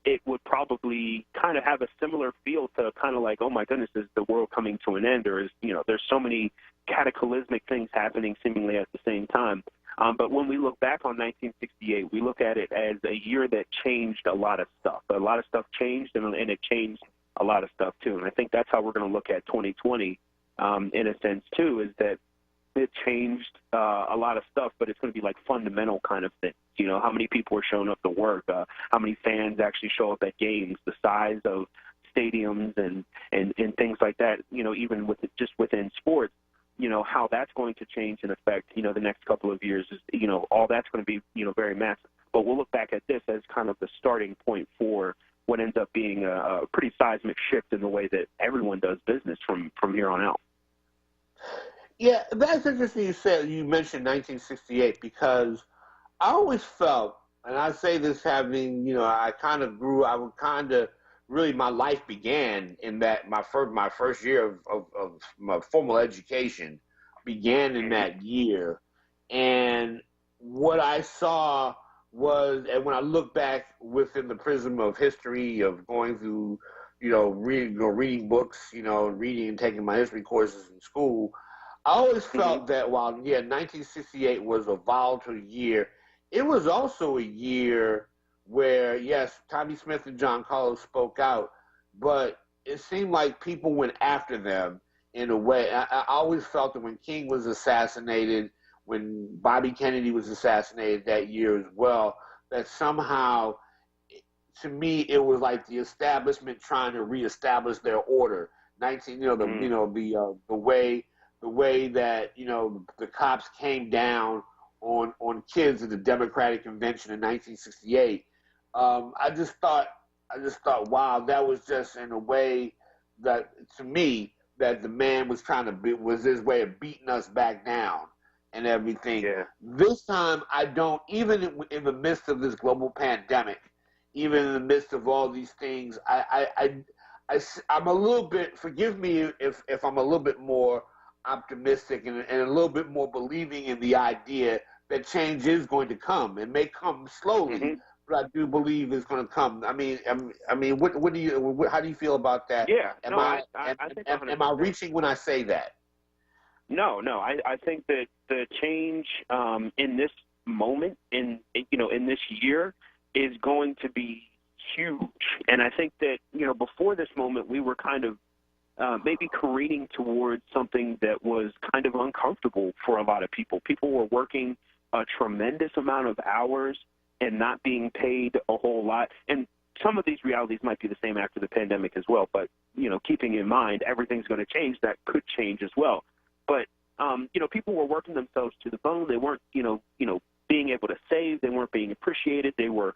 it would probably kind of have a similar feel to kind of like, oh my goodness, is the world coming to an end? Or is, there's so many cataclysmic things happening seemingly at the same time. But when we look back on 1968, we look at it as a year that changed a lot of stuff. A lot of stuff changed, and it changed a lot of stuff too. And I think that's how we're going to look at 2020 in a sense too, is that it changed a lot of stuff, but it's going to be like fundamental kind of things. How many people are showing up to work, how many fans actually show up at games, the size of stadiums and things like that, even just within sports, how that's going to change and affect, the next couple of years is, all that's going to be, very massive. But we'll look back at this as kind of the starting point for what ends up being a pretty seismic shift in the way that everyone does business from here on out. Yeah, that's interesting you mentioned 1968, because I always felt, and I say this having, I kind of really my life began in that my first year of my formal education began in that year. And what I saw was, and when I look back within the prism of history, of going through, reading books, reading and taking my history courses in school, I always felt that while, 1968 was a volatile year, it was also a year where, yes, Tommy Smith and John Carlos spoke out, but it seemed like people went after them in a way. I always felt that when King was assassinated, when Bobby Kennedy was assassinated that year as well, that somehow, to me, it was like the establishment trying to reestablish their order. The way that, the cops came down on kids at the Democratic Convention in 1968. I just thought, wow, that was just in a way that, to me, that the man was was his way of beating us back down and everything. Yeah. This time, I don't, even in the midst of this global pandemic, even in the midst of all these things, I'm a little bit, forgive me if I'm a little bit more optimistic and a little bit more believing in the idea that change is going to come. It may come slowly, but I do believe it's going to come. I mean, what do you? How do you feel about that? Yeah, am I reaching when I say that? No. I think that the change in this moment, in this year, is going to be huge. And I think that before this moment, we were kind of maybe careening towards something that was kind of uncomfortable for a lot of people. People were working a tremendous amount of hours and not being paid a whole lot. And some of these realities might be the same after the pandemic as well. But, keeping in mind everything's going to change, that could change as well. But, people were working themselves to the bone. They weren't, being able to save. They weren't being appreciated. They were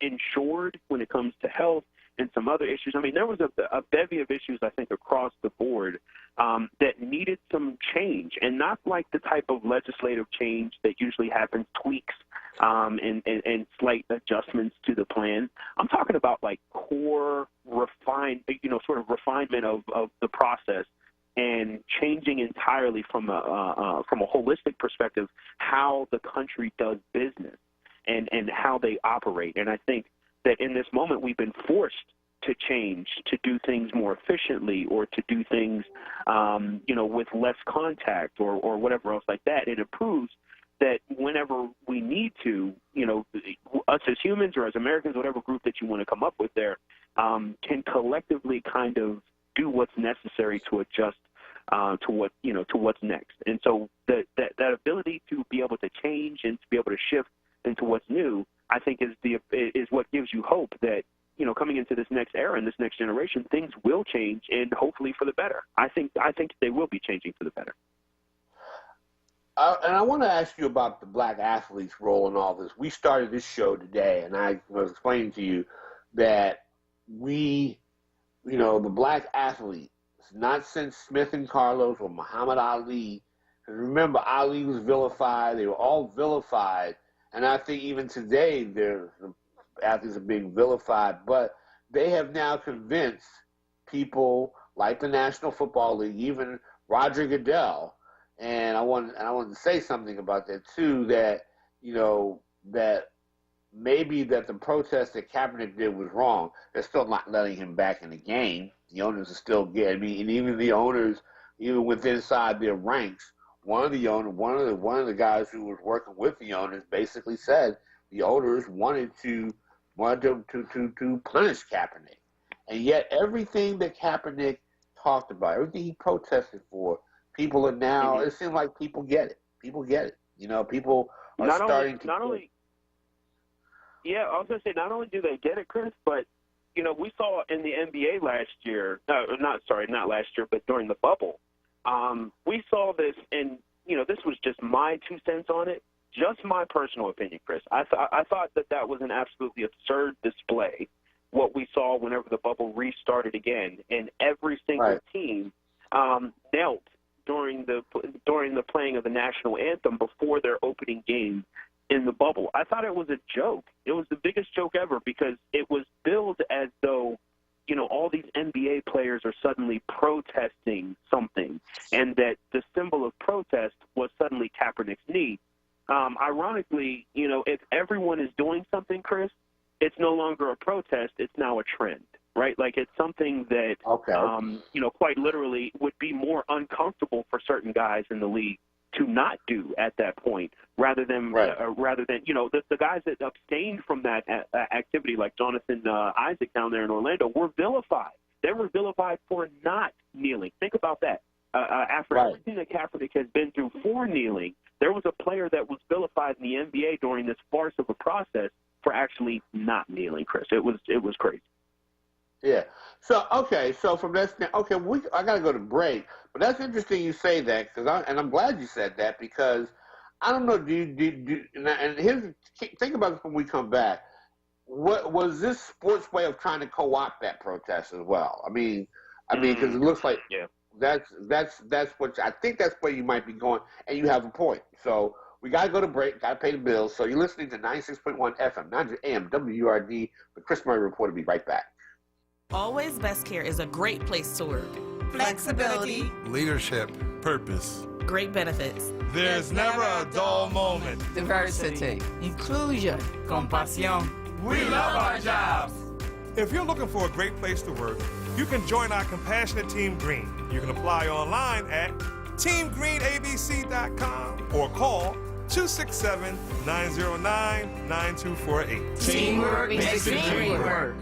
insured when it comes to health and some other issues. I mean, there was a bevy of issues, I think, across the board that needed some change, and not like the type of legislative change that usually happens, tweaks and slight adjustments to the plan. I'm talking about like core refinement of the process, and changing entirely from a holistic perspective how the country does business and how they operate. And I think that in this moment we've been forced to change, to do things more efficiently, or to do things, with less contact or whatever else like that. And it proves that whenever we need to, us as humans or as Americans, whatever group that you want to come up with there, can collectively kind of do what's necessary to adjust to what's next. And so that ability to be able to change and to be able to shift into what's new, I think is what gives you hope that, coming into this next era and this next generation, things will change, and hopefully for the better. I think they will be changing for the better. And I want to ask you about the black athletes' role in all this. We started this show today, and I was explaining to you that the black athlete, not since Smith and Carlos or Muhammad Ali. Remember, Ali was vilified. They were all vilified. And I think even today, the athletes are being vilified. But they have now convinced people like the National Football League, even Roger Goodell. And I wanted to say something about that too. That that maybe that the protest that Kaepernick did was wrong. They're still not letting him back in the game. The owners are still getting. I mean, and even the owners, even within inside their ranks, one of the guys who was working with the owners basically said the owners wanted to punish Kaepernick, and yet everything that Kaepernick talked about, everything he protested for, people are now. It seems like people get it. People get it. People are starting to. Yeah, I was going to say, not only do they get it, Chris, but, we saw in the NBA last year, not last year, but during the bubble, we saw this, and, this was just my 2 cents on it, just my personal opinion, Chris. I thought that was an absolutely absurd display, what we saw whenever the bubble restarted again, and every single team knelt during the playing of the national anthem before their opening game in the bubble. I thought it was a joke. It was the biggest joke ever because it was billed as though, all these NBA players are suddenly protesting something, and that the symbol of protest was suddenly Kaepernick's knee. Ironically, if everyone is doing something, Chris, it's no longer a protest. It's now a trend, right? Like it's something that, quite literally would be more uncomfortable for certain guys in the league to not do at that point, rather than the guys that abstained from that activity, like Jonathan Isaac down there in Orlando, were vilified. They were vilified for not kneeling. Think about that. After everything that Kaepernick has been through for kneeling, there was a player that was vilified in the NBA during this farce of a process for actually not kneeling, Chris. It was crazy. Yeah. So from that standpoint, I got to go to break. But that's interesting you say that, and I'm glad you said that, because I don't know. Think about this when we come back. What was this sports way of trying to co-opt that protest as well? I mean, because it looks like that's what I think that's where you might be going, and you have a point. So we got to go to break. Got to pay the bills. So you're listening to 96.1 FM, 900 AM, WURD. The Chris Murray Report will be right back. Always Best Care is a great place to work. Flexibility, leadership, purpose, great benefits. There's never a dull moment. Diversity, inclusion, compasión. We love our jobs. If you're looking for a great place to work, you can join our compassionate Team Green. You can apply online at teamgreenabc.com or call 267-909-9248. Teamwork makes the dream work.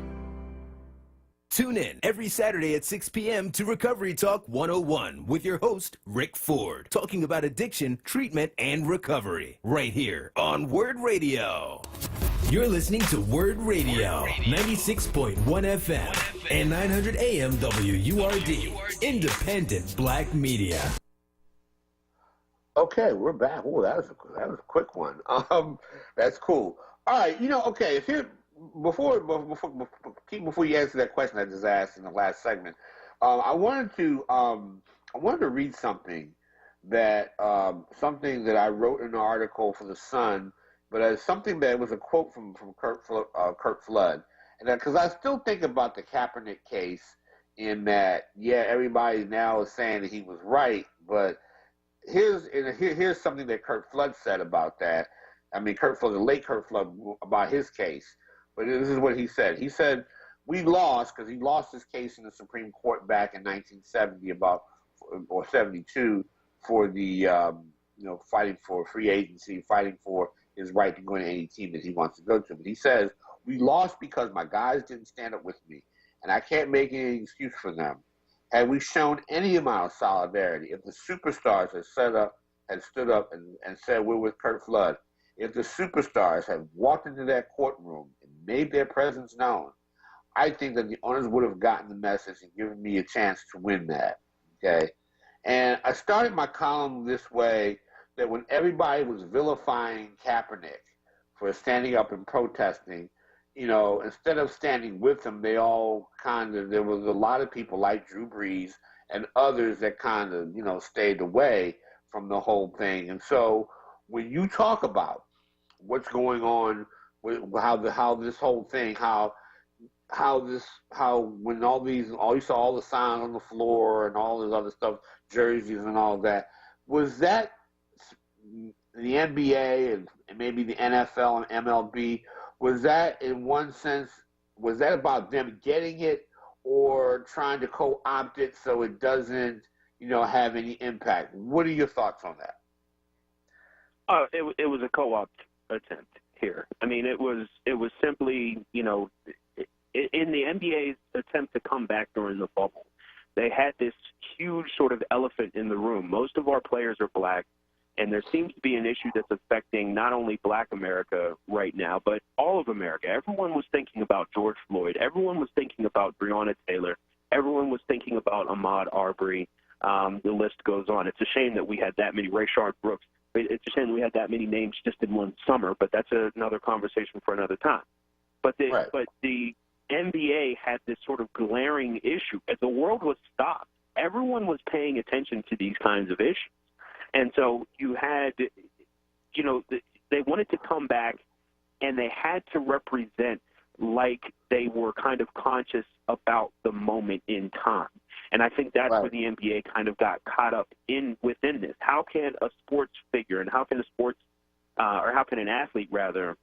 Tune in every Saturday at 6 p.m. to Recovery Talk 101 with your host, Rick Ford, talking about addiction, treatment, and recovery. Right here on WURD Radio. You're listening to WURD Radio, 96.1 FM and 900 AM WURD, independent black media. Okay, we're back. Oh, that was a quick one. That's cool. All right, if you're before you answer that question I just asked in the last segment, I wanted to read something that I wrote in an article for the Sun, but as something that was a quote from Kurt Flood, and because I still think about the Kaepernick case in that everybody now is saying that he was right, but here's something that Kurt Flood said about that. I mean, the late Kurt Flood, about his case. But this is what he said. He said, we lost because he lost his case in the Supreme Court back in 1970 or 72 for the, fighting for free agency, fighting for his right to go to any team that he wants to go to. But he says, we lost because my guys didn't stand up with me, and I can't make any excuse for them. Had we shown any amount of solidarity, if the superstars had stood up and said we're with Kurt Flood, if the superstars had walked into that courtroom and made their presence known, I think that the owners would have gotten the message and given me a chance to win that. Okay, and I started my column this way, that when everybody was vilifying Kaepernick for standing up and protesting, you know, instead of standing with him, they all there was a lot of people like Drew Brees and others that stayed away from the whole thing. And so when you talk about what's going on with how this whole thing, when you saw all the signs on the floor and all this other stuff, jerseys and all that, was that the NBA and maybe the NFL and MLB, was that in one sense, was that about them getting it or trying to co-opt it so it doesn't, have any impact? What are your thoughts on that? It was a co-opt attempt here. I mean, it was simply, in the NBA's attempt to come back during the bubble, they had this huge sort of elephant in the room. Most of our players are black, and there seems to be an issue that's affecting not only black America right now, but all of America. Everyone was thinking about George Floyd. Everyone was thinking about Breonna Taylor. Everyone was thinking about Ahmaud Arbery. The list goes on. It's a shame that we had that many, Rayshard Brooks. It's a shame we had that many names just in one summer, but that's another conversation for another time. But the NBA had this sort of glaring issue. As the world was stopped, everyone was paying attention to these kinds of issues. And so you had, they wanted to come back, and they had to represent like they were kind of conscious about the moment in time. And I think that's where the NBA kind of got caught up within this. How can a sports figure and how can an athlete rather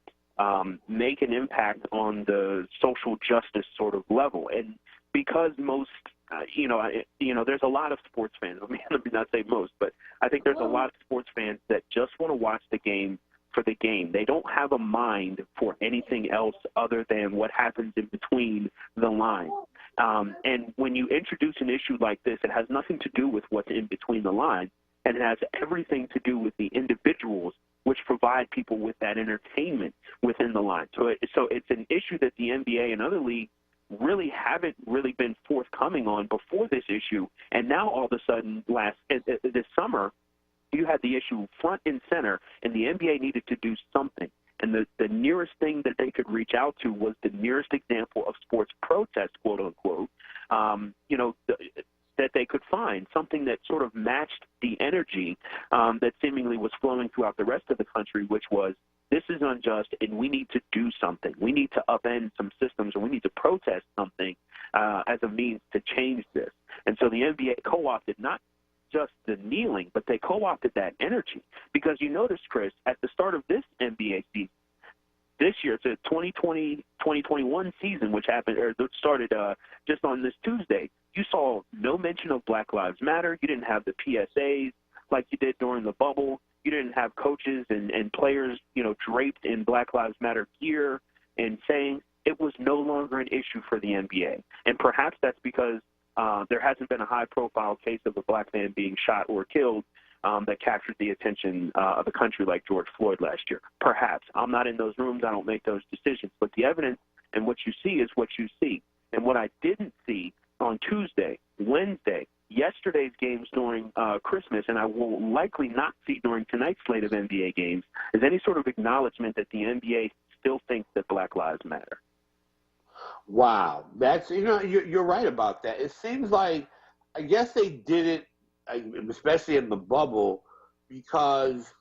make an impact on the social justice sort of level? And because most, there's a lot of sports fans. Let me not say most, but I think there's a lot of sports fans that just want to watch the game for the game. They don't have a mind for anything else other than what happens in between the lines. And when you introduce an issue like this, it has nothing to do with what's in between the lines, and it has everything to do with the individuals which provide people with that entertainment within the line. So it's an issue that the NBA and other leagues really haven't really been forthcoming on before this issue. And now all of a sudden, this summer, you had the issue front and center, and the NBA needed to do something. And the nearest thing that they could reach out to was the nearest example of sports protest, quote unquote, that they could find, something that sort of matched the energy that seemingly was flowing throughout the rest of the country, which was, this is unjust, and we need to do something. We need to upend some systems, or we need to protest something as a means to change this. And so the NBA co-opted not just the kneeling, but they co-opted that energy. Because you notice, Chris, at the start of this NBA season, this year, it's a 2020-2021 season, which started just on this Tuesday, you saw no mention of Black Lives Matter. You didn't have the PSAs like you did during the bubble. You didn't have coaches and players, draped in Black Lives Matter gear and saying it was no longer an issue for the NBA. And perhaps that's because there hasn't been a high-profile case of a black man being shot or killed that captured the attention of a country like George Floyd last year. Perhaps. I'm not in those rooms. I don't make those decisions. But the evidence and what you see is what you see. And what I didn't see on Tuesday, Wednesday, yesterday's games during Christmas, and I will likely not see during tonight's slate of NBA games, is any sort of acknowledgement that the NBA still thinks that Black Lives Matter. Wow. That's, you're right about that. It seems like, I guess they did it, especially in the bubble, because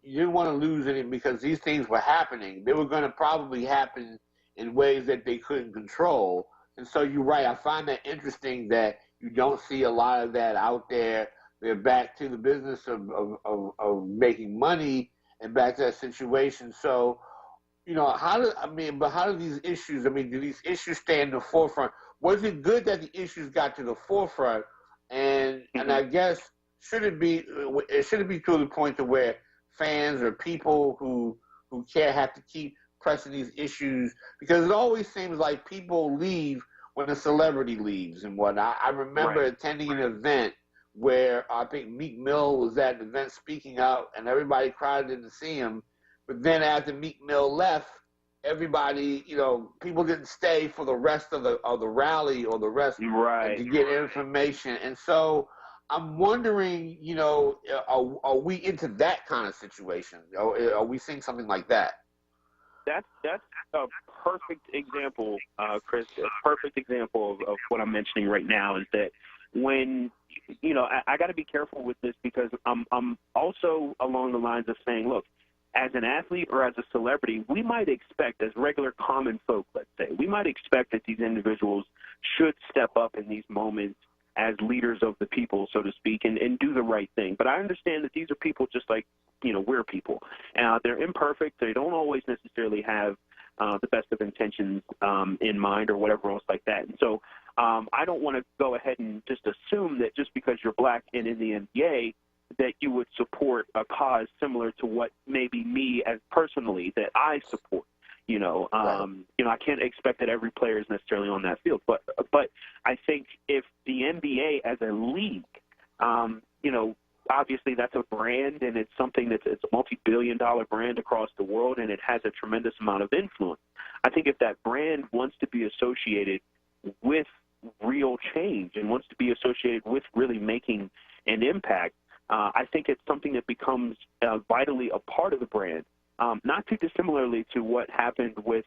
you didn't want to lose any, because these things were happening. They were going to probably happen in ways that they couldn't control. And so you're right. I find that interesting that you don't see a lot of that out there. They're back to the business of making money and back to that situation. So, how do these issues, do these issues stay in the forefront? Was it good that the issues got to the forefront? And I guess, should it be to the point to where fans or people who care have to keep pressing these issues? Because it always seems like people leave when a celebrity leaves and whatnot. I remember attending an event where I think Meek Mill was at an event speaking out, and everybody crowded in to see him. But then after Meek Mill left, everybody, people didn't stay for the rest of the rally or the rest to get information. And so I'm wondering, are we into that kind of situation? Are we seeing something like that? That's a perfect example, Chris. A perfect example of what I'm mentioning right now is that when, I got to be careful with this because I'm also along the lines of saying, look, as an athlete or as a celebrity, we might expect, as regular common folk, let's say, we might expect that these individuals should step up in these moments as leaders of the people, so to speak, and do the right thing. But I understand that these are people just like, we're people. They're imperfect. They don't always necessarily have the best of intentions in mind or whatever else like that. And so I don't want to go ahead and just assume that just because you're black and in the NBA that you would support a cause similar to what maybe me as personally that I support. I can't expect that every player is necessarily on that field, but I think if the NBA as a league, obviously that's a brand and it's something it's a multi-billion-dollar brand across the world and it has a tremendous amount of influence. I think if that brand wants to be associated with real change and wants to be associated with really making an impact, I think it's something that becomes vitally a part of the brand. Not too dissimilarly to what happened with,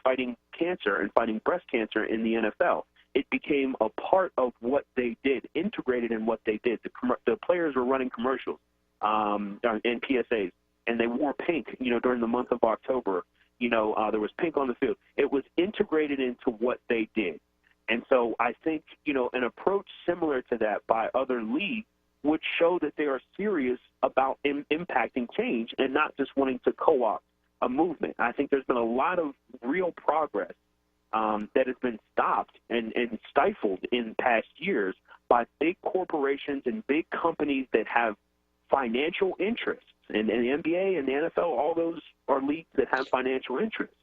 fighting cancer and fighting breast cancer in the NFL. It became a part of what they did, integrated in what they did. The players were running commercials and PSAs, and they wore pink, during the month of October. There was pink on the field. It was integrated into what they did. And so I think, an approach similar to that by other leagues would show that they are serious about impacting change and not just wanting to co-opt a movement. I think there's been a lot of real progress that has been stopped and stifled in past years by big corporations and big companies that have financial interests. And the NBA and the NFL, all those are leagues that have financial interests.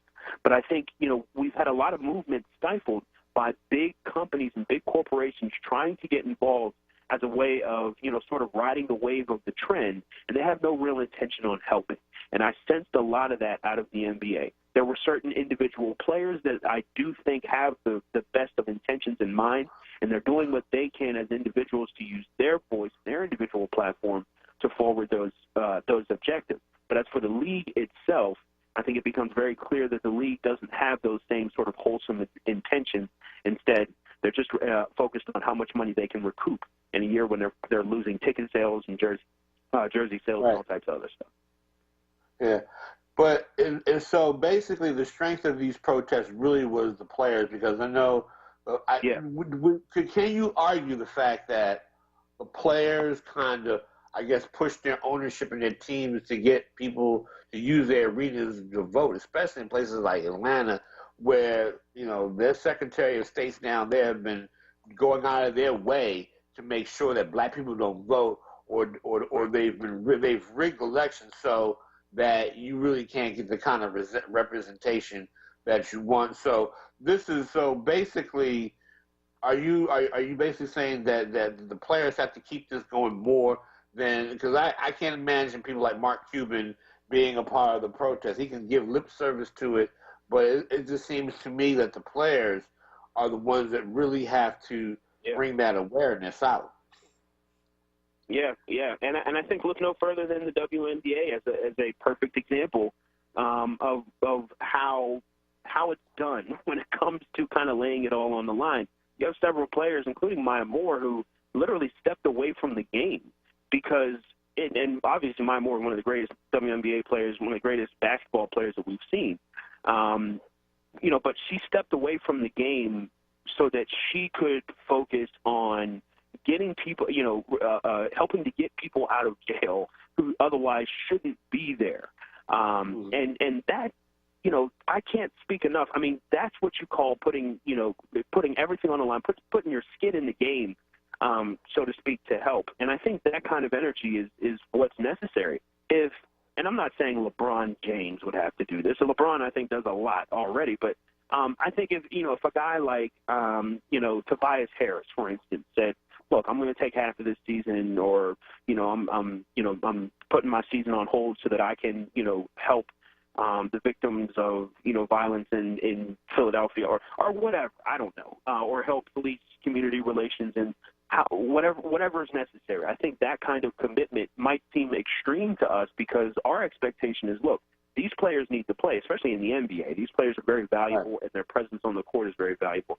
But I think, we've had a lot of movement stifled by big companies and big corporations trying to get involved as a way of, sort of riding the wave of the trend, and they have no real intention on helping. And I sensed a lot of that out of the NBA. There were certain individual players that I do think have the best of intentions in mind, and they're doing what they can as individuals to use their voice, their individual platform to forward those objectives. But as for the league itself, I think it becomes very clear that the league doesn't have those same sort of wholesome intentions. Instead, they're just focused on how much money they can recoup in a year when they're losing ticket sales and jersey sales and all types of other stuff. Yeah. But and so basically the strength of these protests really was the players, because I know can you argue the fact that the players kind of, I guess, pushed their ownership in their teams to get people to use their arenas to vote, especially in places like Atlanta, where, their Secretary of States down there have been going out of their way to make sure that black people don't vote, or they've rigged elections so that you really can't get the kind of representation that you want. So basically, are you basically saying that the players have to keep this going more than, because I can't imagine people like Mark Cuban being a part of the protest. He can give lip service to it, but it just seems to me that the players are the ones that really have to bring that awareness out. Yeah, and I think look no further than the WNBA as a perfect example of how it's done when it comes to kind of laying it all on the line. You have several players, including Maya Moore, who literally stepped away from the game because, and obviously Maya Moore, one of the greatest WNBA players, one of the greatest basketball players that we've seen, but she stepped away from the game so that she could focus on getting people, helping to get people out of jail who otherwise shouldn't be there. And that, I can't speak enough. I mean, that's what you call putting everything on the line, putting your skin in the game, so to speak, to help. And I think that kind of energy is what's necessary. And I'm not saying LeBron James would have to do this. So LeBron, I think, does a lot already. But I think if a guy like, Tobias Harris, for instance, said, look, I'm going to take half of this season, or I'm putting my season on hold so that I can help the victims of violence in Philadelphia or whatever, I don't know, or help police community relations and whatever is necessary. I think that kind of commitment might seem extreme to us because our expectation is, look, these players need to play, especially in the NBA. These players are very valuable, and their presence on the court is very valuable.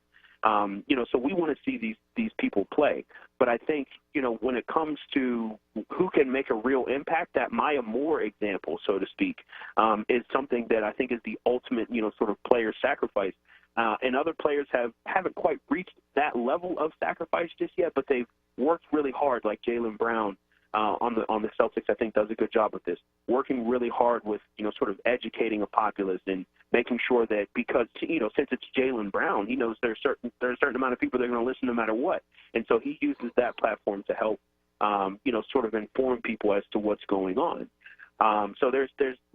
So we want to see these people play. But I think, when it comes to who can make a real impact, that Maya Moore example, so to speak, is something that I think is the ultimate, sort of player sacrifice. And other players haven't quite reached that level of sacrifice just yet, but they've worked really hard, like Jaylen Brown on the Celtics, I think, does a good job of this, working really hard with, sort of educating a populace and making sure that because, since it's Jaylen Brown, he knows there's a certain amount of people that are going to listen no matter what. And so he uses that platform to help, sort of inform people as to what's going on. So there's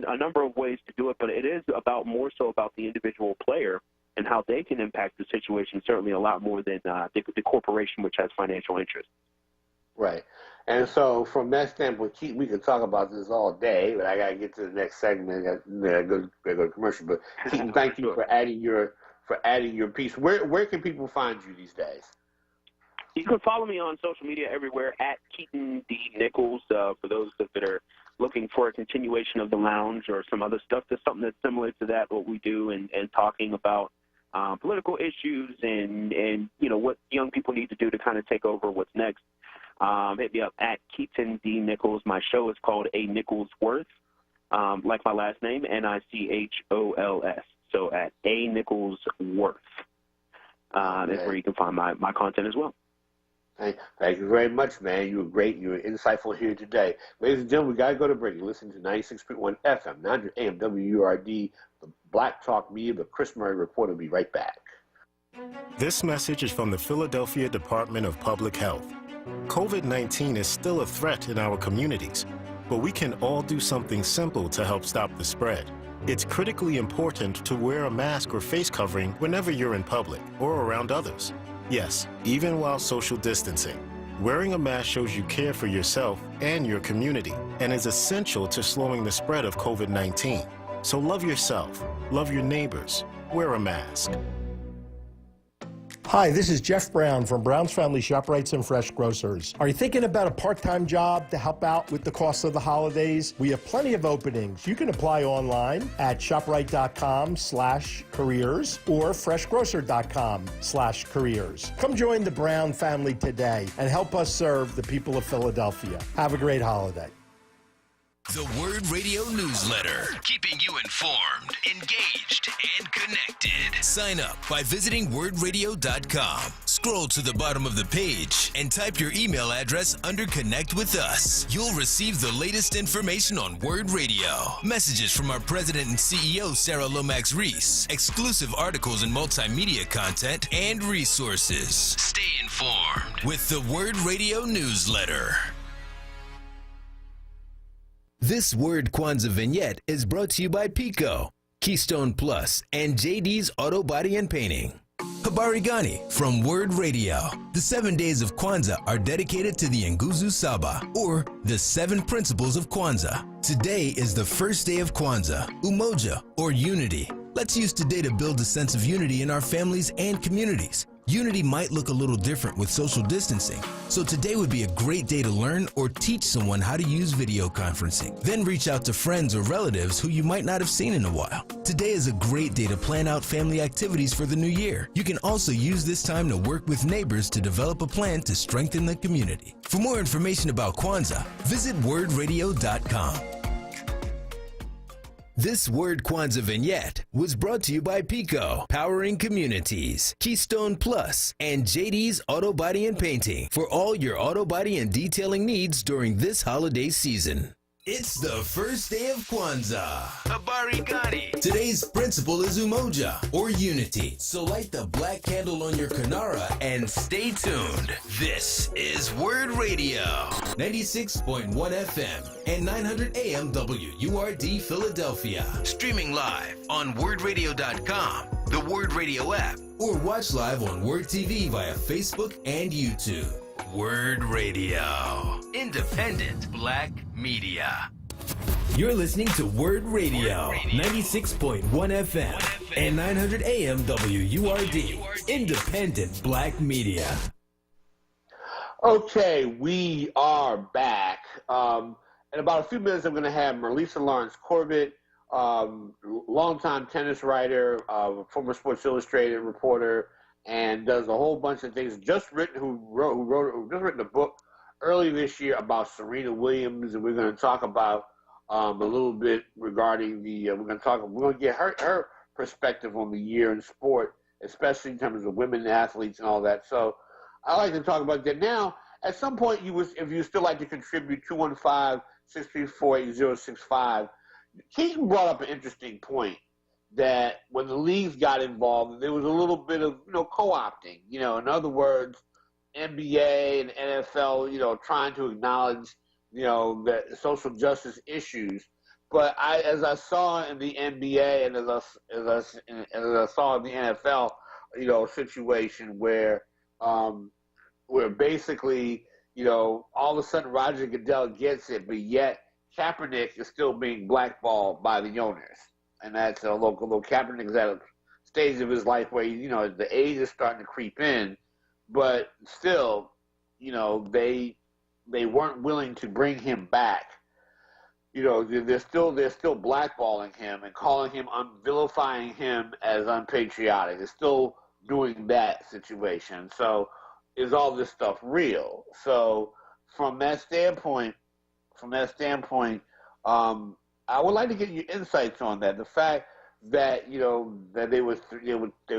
a number of ways to do it, but it is more so about the individual player and how they can impact the situation, certainly a lot more than the corporation, which has financial interest. Right. And so from that standpoint, Keith, we could talk about this all day, but I got to get to the next segment. I go to commercial. But Keaton, thank you for adding your piece. Where can people find you these days? You can follow me on social media everywhere at Keaton D. Nichols. For those that are looking for a continuation of the lounge or some other stuff, there's something that's similar to that, what we do, and talking about political issues and what young people need to do to kind of take over what's next. Hit me up at Keaton D. Nichols. My show is called A Nichols Worth, like my last name, Nichols. So at A Nichols Worth. That's where you can find my content as well. Thank you very much, man. You were great. You were insightful here today. Ladies and gentlemen, we got to go to break. You listen to 96.1 FM, 900 AM, WURD, the Black Talk Media, the Chris Murray Report. Will be right back. This message is from the Philadelphia Department of Public Health. COVID-19 is still a threat in our communities, but we can all do something simple to help stop the spread. It's critically important to wear a mask or face covering whenever you're in public or around others. Yes, even while social distancing. Wearing a mask shows you care for yourself and your community and is essential to slowing the spread of COVID-19. So love yourself, love your neighbors, wear a mask. Hi, this is Jeff Brown from Brown's Family ShopRites and Fresh Grocers. Are you thinking about a part-time job to help out with the cost of the holidays? We have plenty of openings. You can apply online at shoprite.com/careers or freshgrocer.com/careers. Come join the Brown family today and help us serve the people of Philadelphia. Have a great holiday. The WURD Radio Newsletter, keeping you informed, engaged, and connected. Sign up by visiting wordradio.com. Scroll to the bottom of the page and type your email address under Connect with Us. You'll receive the latest information on WURD Radio, messages from our president and CEO, Sarah Lomax-Reese, exclusive articles and multimedia content, and resources. Stay informed with the WURD Radio Newsletter. This WURD Kwanzaa vignette is brought to you by Pico, Keystone Plus, and JD's Auto Body and Painting. Habari Gani from WURD Radio. The 7 days of Kwanzaa are dedicated to the Nguzo Saba, or the 7 principles of Kwanzaa. Today is the first day of Kwanzaa, Umoja, or unity. Let's use today to build a sense of unity in our families and communities. Unity might look a little different with social distancing, so today would be a great day to learn or teach someone how to use video conferencing. Then reach out to friends or relatives who you might not have seen in a while. Today is a great day to plan out family activities for the new year. You can also use this time to work with neighbors to develop a plan to strengthen the community. For more information about Kwanzaa, visit wordradio.com. This WURD Kwanzaa vignette was brought to you by Pico, powering communities, Keystone Plus, and JD's Auto Body and Painting for all your auto body and detailing needs during this holiday season. It's the first day of Kwanzaa. Habari Gani. Today's principle is Umoja, or unity. So light the black candle on your Kanara and stay tuned. This is WURD Radio, 96.1 FM and 900 AM WURD Philadelphia. Streaming live on wordradio.com, the WURD Radio app, or watch live on WURD TV via Facebook and YouTube. WURD Radio. Independent Black Media. You're listening to WURD Radio, 96.1 FM and 900 AM WURD. Independent Black Media. Okay, we are back. In about a few minutes, I'm going to have Merlisa Lawrence Corbett, longtime tennis writer, former Sports Illustrated reporter, and does a whole bunch of things. Just written a book early this year about Serena Williams, and we're going to talk about a little bit regarding we're going to get her perspective on the year in sport, especially in terms of women athletes and all that. So I like to talk about that now. At some point, if you still like to contribute, 215-634-8065. Keaton brought up an interesting point that when the leagues got involved, there was a little bit of co-opting. In other words, NBA and NFL, trying to acknowledge the social justice issues. But as I saw in the NBA and as I saw in the NFL, situation where basically, all of a sudden Roger Goodell gets it, but yet Kaepernick is still being blackballed by the owners. And that's a local Kaepernick's at a stage of his life where, the age is starting to creep in, but still, they weren't willing to bring him back. They're still blackballing him and calling him, vilifying him as unpatriotic. They're still doing that situation. So is all this stuff real? So from that standpoint, I would like to get your insights on that. The fact that that they were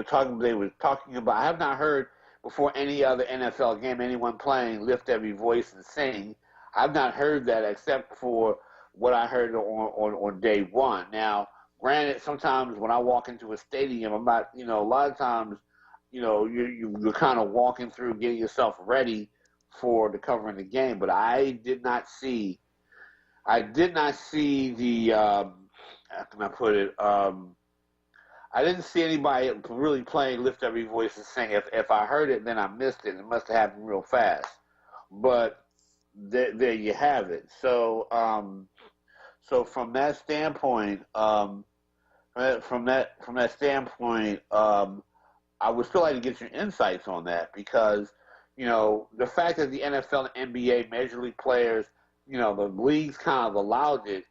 talking about. I have not heard before any other NFL game anyone playing "Lift Every Voice and Sing." I've not heard that except for what I heard on day one. Now, granted, sometimes when I walk into a stadium, I'm not. A lot of times, you're kind of walking through, getting yourself ready for the covering the game. But I did not see the how can I put it? I didn't see anybody really playing "Lift Every Voice and Sing." If I heard it, then I missed it. It must have happened real fast. But there you have it. So so from that standpoint, I would still like to get your insights on that because the fact that the NFL and NBA Major League players, the leagues kind of allowed it.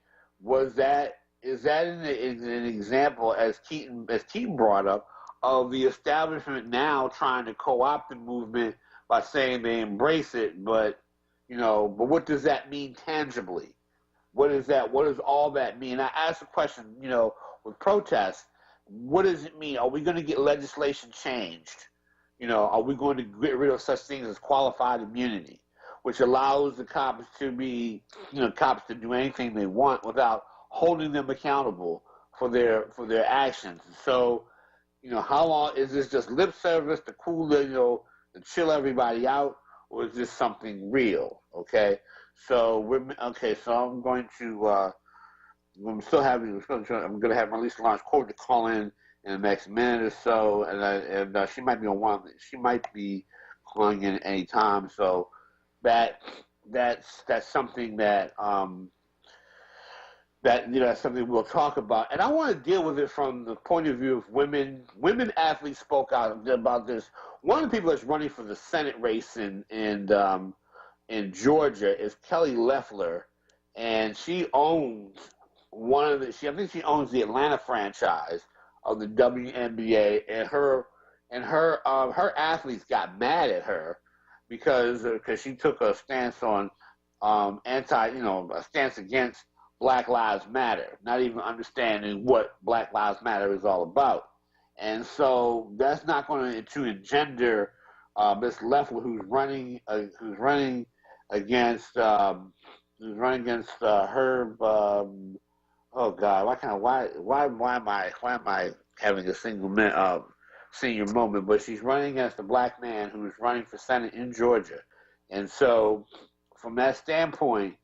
Is that an example, as Keaton brought up, of the establishment now trying to co-opt the movement by saying they embrace it, but what does that mean tangibly? What is that? What does all that mean? I asked the question, with protests, what does it mean? Are we going to get legislation changed? Are we going to get rid of such things as qualified immunity, which allows the cops to be, cops to do anything they want without holding them accountable for their actions? So, how long is this just lip service to cool to chill everybody out, or is this something real? Okay, so So I'm going to I'm going to have Merlisa Lawrence Corbett to call in the next minute or so, and she might be on one. She might be calling in any time. So that's something that that's something we'll talk about. And I want to deal with it from the point of view of women. Women athletes spoke out about this. One of the people that's running for the Senate race in Georgia is Kelly Loeffler, and she owns I think she owns the Atlanta franchise of the WNBA, and her athletes got mad at her because she took a stance on a stance against Black Lives Matter, not even understanding what Black Lives Matter is all about. And so that's not going to engender Ms. Loeffler, who's running against Herb. Oh God, why am I having a senior moment? But she's running against a black man who's running for Senate in Georgia, and so from that standpoint,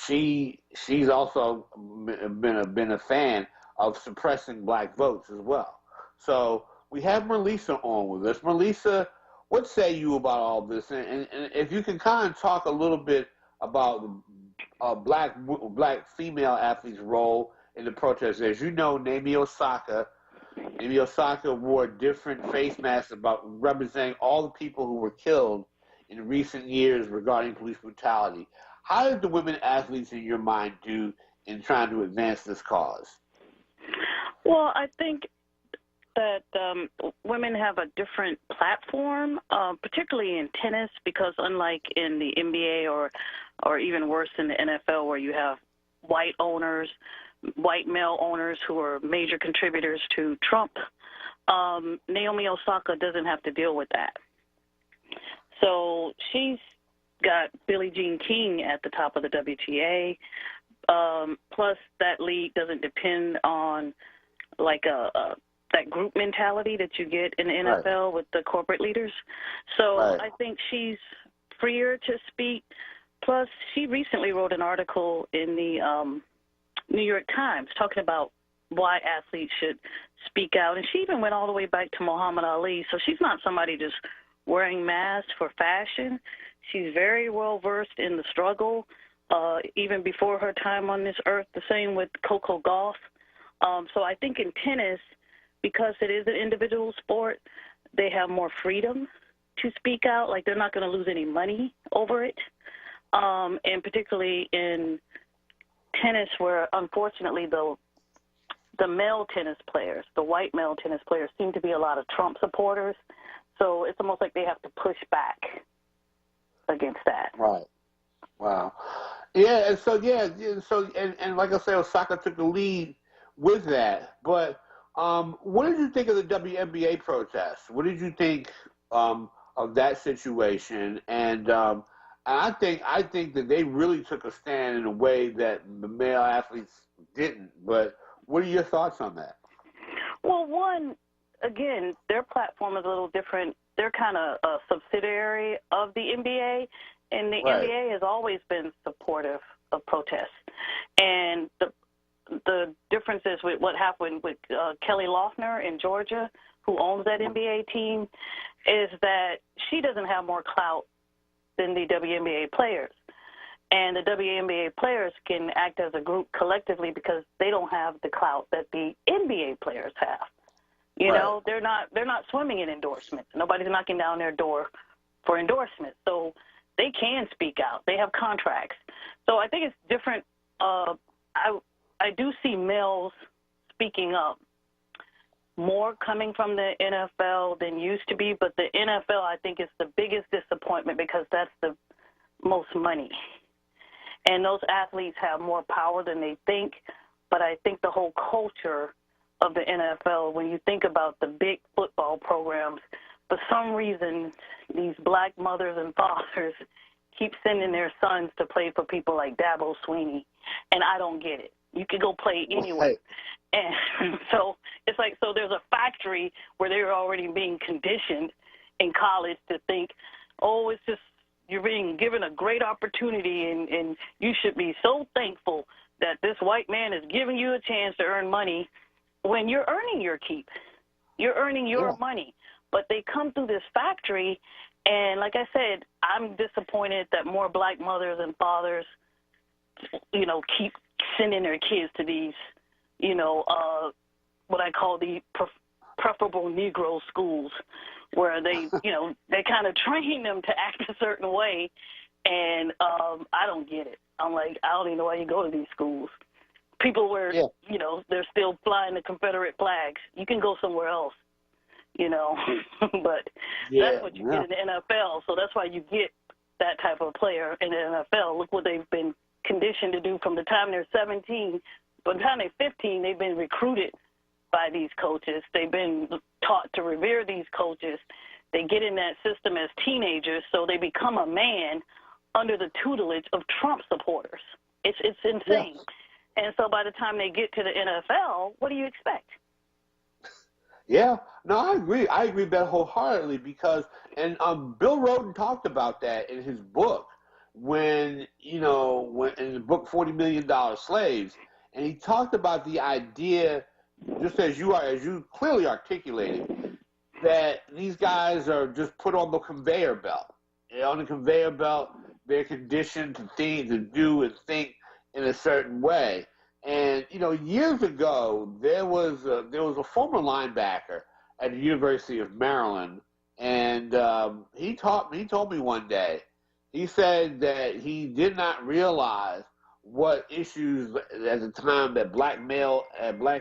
she's also been a fan of suppressing black votes as well. So we have Merlisa on with us. Merlisa, what say you about all this? And if you can kind of talk a little bit about black female athletes' role in the protest. As you know, Naomi Osaka wore different face masks about representing all the people who were killed in recent years regarding police brutality. How did the women athletes, in your mind, do in trying to advance this cause? Well, I think that women have a different platform, particularly in tennis, because unlike in the NBA or even worse in the NFL, where you have white male owners who are major contributors to Trump, Naomi Osaka doesn't have to deal with that. So she's got Billie Jean King at the top of the WTA. Plus, that league doesn't depend on like that group mentality that you get in the NFL with the corporate leaders. So I think she's freer to speak. Plus, she recently wrote an article in the New York Times talking about why athletes should speak out. And she even went all the way back to Muhammad Ali. So she's not somebody just wearing masks for fashion. She's very well versed in the struggle, even before her time on this earth. The same with Coco Gauff. So I think in tennis, because it is an individual sport, they have more freedom to speak out. Like, they're not going to lose any money over it. And particularly in tennis, where unfortunately the male tennis players, the white male tennis players, seem to be a lot of Trump supporters. So it's almost like they have to push back against that. Right. Wow. Yeah, and so and like I said, Osaka took the lead with that. But what did you think of the WNBA protests? What did you think of that situation? And I think that they really took a stand in a way that the male athletes didn't. But what are your thoughts on that? Well, one, again, their platform is a little different. They're kind of a subsidiary of the NBA, and the NBA has always been supportive of protests. And the difference is with what happened with Kelly Loeffler in Georgia, who owns that NBA team, is that she doesn't have more clout than the WNBA players. And the WNBA players can act as a group collectively because they don't have the clout that the NBA players have. You know, they're not swimming in endorsements. Nobody's knocking down their door for endorsements. So they can speak out. They have contracts. So I think it's different. I do see males speaking up more coming from the NFL than used to be, but the NFL, I think, is the biggest disappointment because that's the most money. And those athletes have more power than they think, but I think the whole culture of the NFL, when you think about the big football programs, for some reason, these black mothers and fathers keep sending their sons to play for people like Dabo Swinney, and I don't get it. You could go play anywhere. And so it's like, so there's a factory where they're already being conditioned in college to think, oh, it's just, you're being given a great opportunity and you should be so thankful that this white man is giving you a chance to earn money when you're earning your keep. You're earning your money. But they come through this factory, and like I said, I'm disappointed that more black mothers and fathers, you know, keep sending their kids to these, you know, what I call the preferable Negro schools, where they, you know, they kind of train them to act a certain way, and I don't get it. I'm like, I don't even know why you go to these schools. People where, you know, they're still flying the Confederate flags. You can go somewhere else, you know, but that's what you get in the NFL, so that's why you get that type of player in the NFL. Look what they've been conditioned to do from the time they're 17. By the time they're 15, they've been recruited by these coaches. They've been taught to revere these coaches. They get in that system as teenagers, so they become a man under the tutelage of Trump supporters. It's insane. Yes. And so by the time they get to the NFL, what do you expect? Yeah, no, I agree. I agree with that wholeheartedly because, and Bill Rhoden talked about that in his book when in the book $40 Million Slaves, and he talked about the idea, just as you clearly articulated, that these guys are just put on the conveyor belt. On the conveyor belt, they're conditioned to think, to do and think in a certain way. And years ago, there was a former linebacker at the University of Maryland, and he told me one day. He said that he did not realize what issues at the time that black male athletes.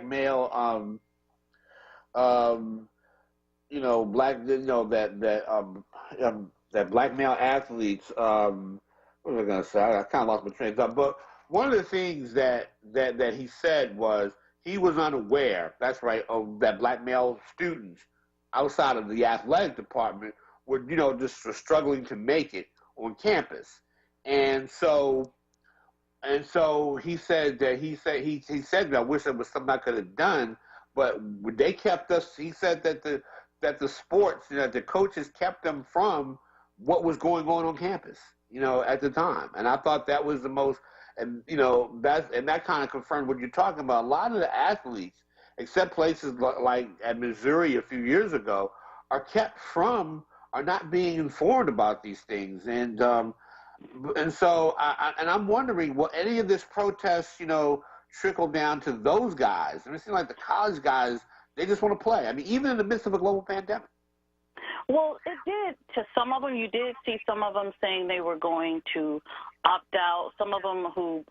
What was I going to say? I kind of lost my train of thought. But one of the things that he said was he was unaware. That's right, of that black male students outside of the athletic department were just struggling to make it on campus, and so he said that he said I wish there was something I could have done, but they kept us. He said that the sports, the coaches kept them from what was going on campus, at the time. And I thought that was the most, and that kind of confirmed what you're talking about. A lot of the athletes, except places like at Missouri a few years ago, are not being informed about these things. And so I'm wondering, will any of this protest, trickle down to those guys? I mean, it seems like the college guys, they just want to play. I mean, even in the midst of a global pandemic. Well, it did to some of them. You did see some of them saying they were going to opt out. Some of them who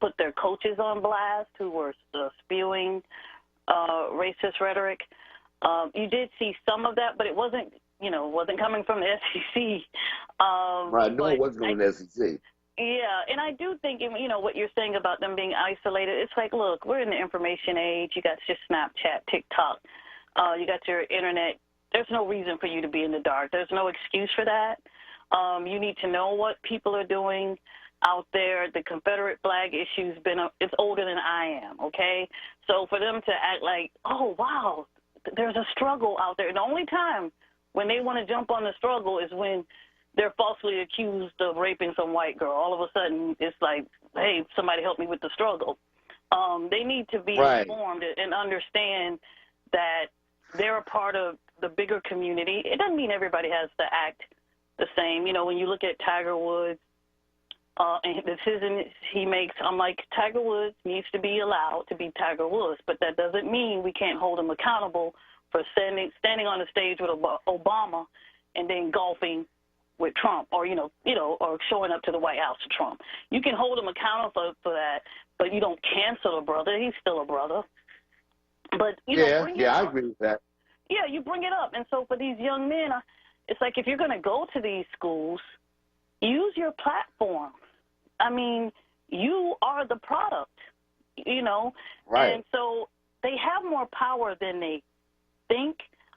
put their coaches on blast, who were spewing racist rhetoric. You did see some of that, but it wasn't coming from the SEC. Right, no, it wasn't from the SEC. Yeah, and I do think, what you're saying about them being isolated, it's like, look, we're in the information age. You got your Snapchat, TikTok. You got your internet. There's no reason for you to be in the dark. There's no excuse for that. You need to know what people are doing out there. The Confederate flag issue's it's older than I am, okay? So for them to act like, oh, wow, there's a struggle out there. The only time when they want to jump on the struggle is when they're falsely accused of raping some white girl. All of a sudden, it's like, hey, somebody help me with the struggle. They need to be informed and understand that they're a part of the bigger community. It doesn't mean everybody has to act the same. When you look at Tiger Woods and the decision he makes, I'm like, Tiger Woods needs to be allowed to be Tiger Woods, but that doesn't mean we can't hold him accountable for standing on the stage with Obama and then golfing with Trump, or or showing up to the White House with Trump. You can hold him accountable for that, but you don't cancel a brother. He's still a brother. But I agree with that. Yeah, you bring it up, and so for these young men, it's like if you're going to go to these schools, use your platform. I mean, you are the product, Right. And so they have more power than they think.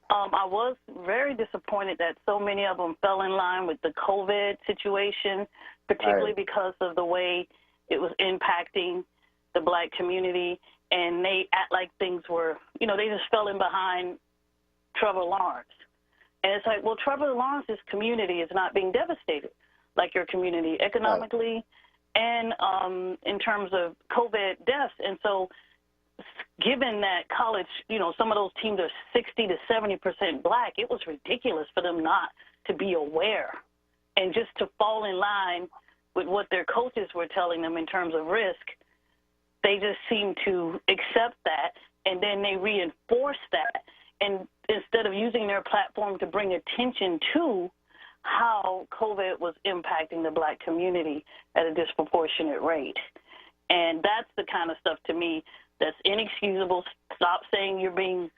I was very disappointed that so many of them fell in line with the COVID situation, particularly because of the way it was impacting the black community, and they act like things were, they just fell in behind Trevor Lawrence. And it's like, well, Trevor Lawrence's community is not being devastated like your community economically and in terms of COVID deaths. And so given that college, some of those teams are 60 to 70% black, it was ridiculous for them not to be aware and just to fall in line with what their coaches were telling them in terms of risk. They just seem to accept that, and then they reinforce that. And instead of using their platform to bring attention to how COVID was impacting the black community at a disproportionate rate. And that's the kind of stuff, to me, that's inexcusable. Stop saying you're being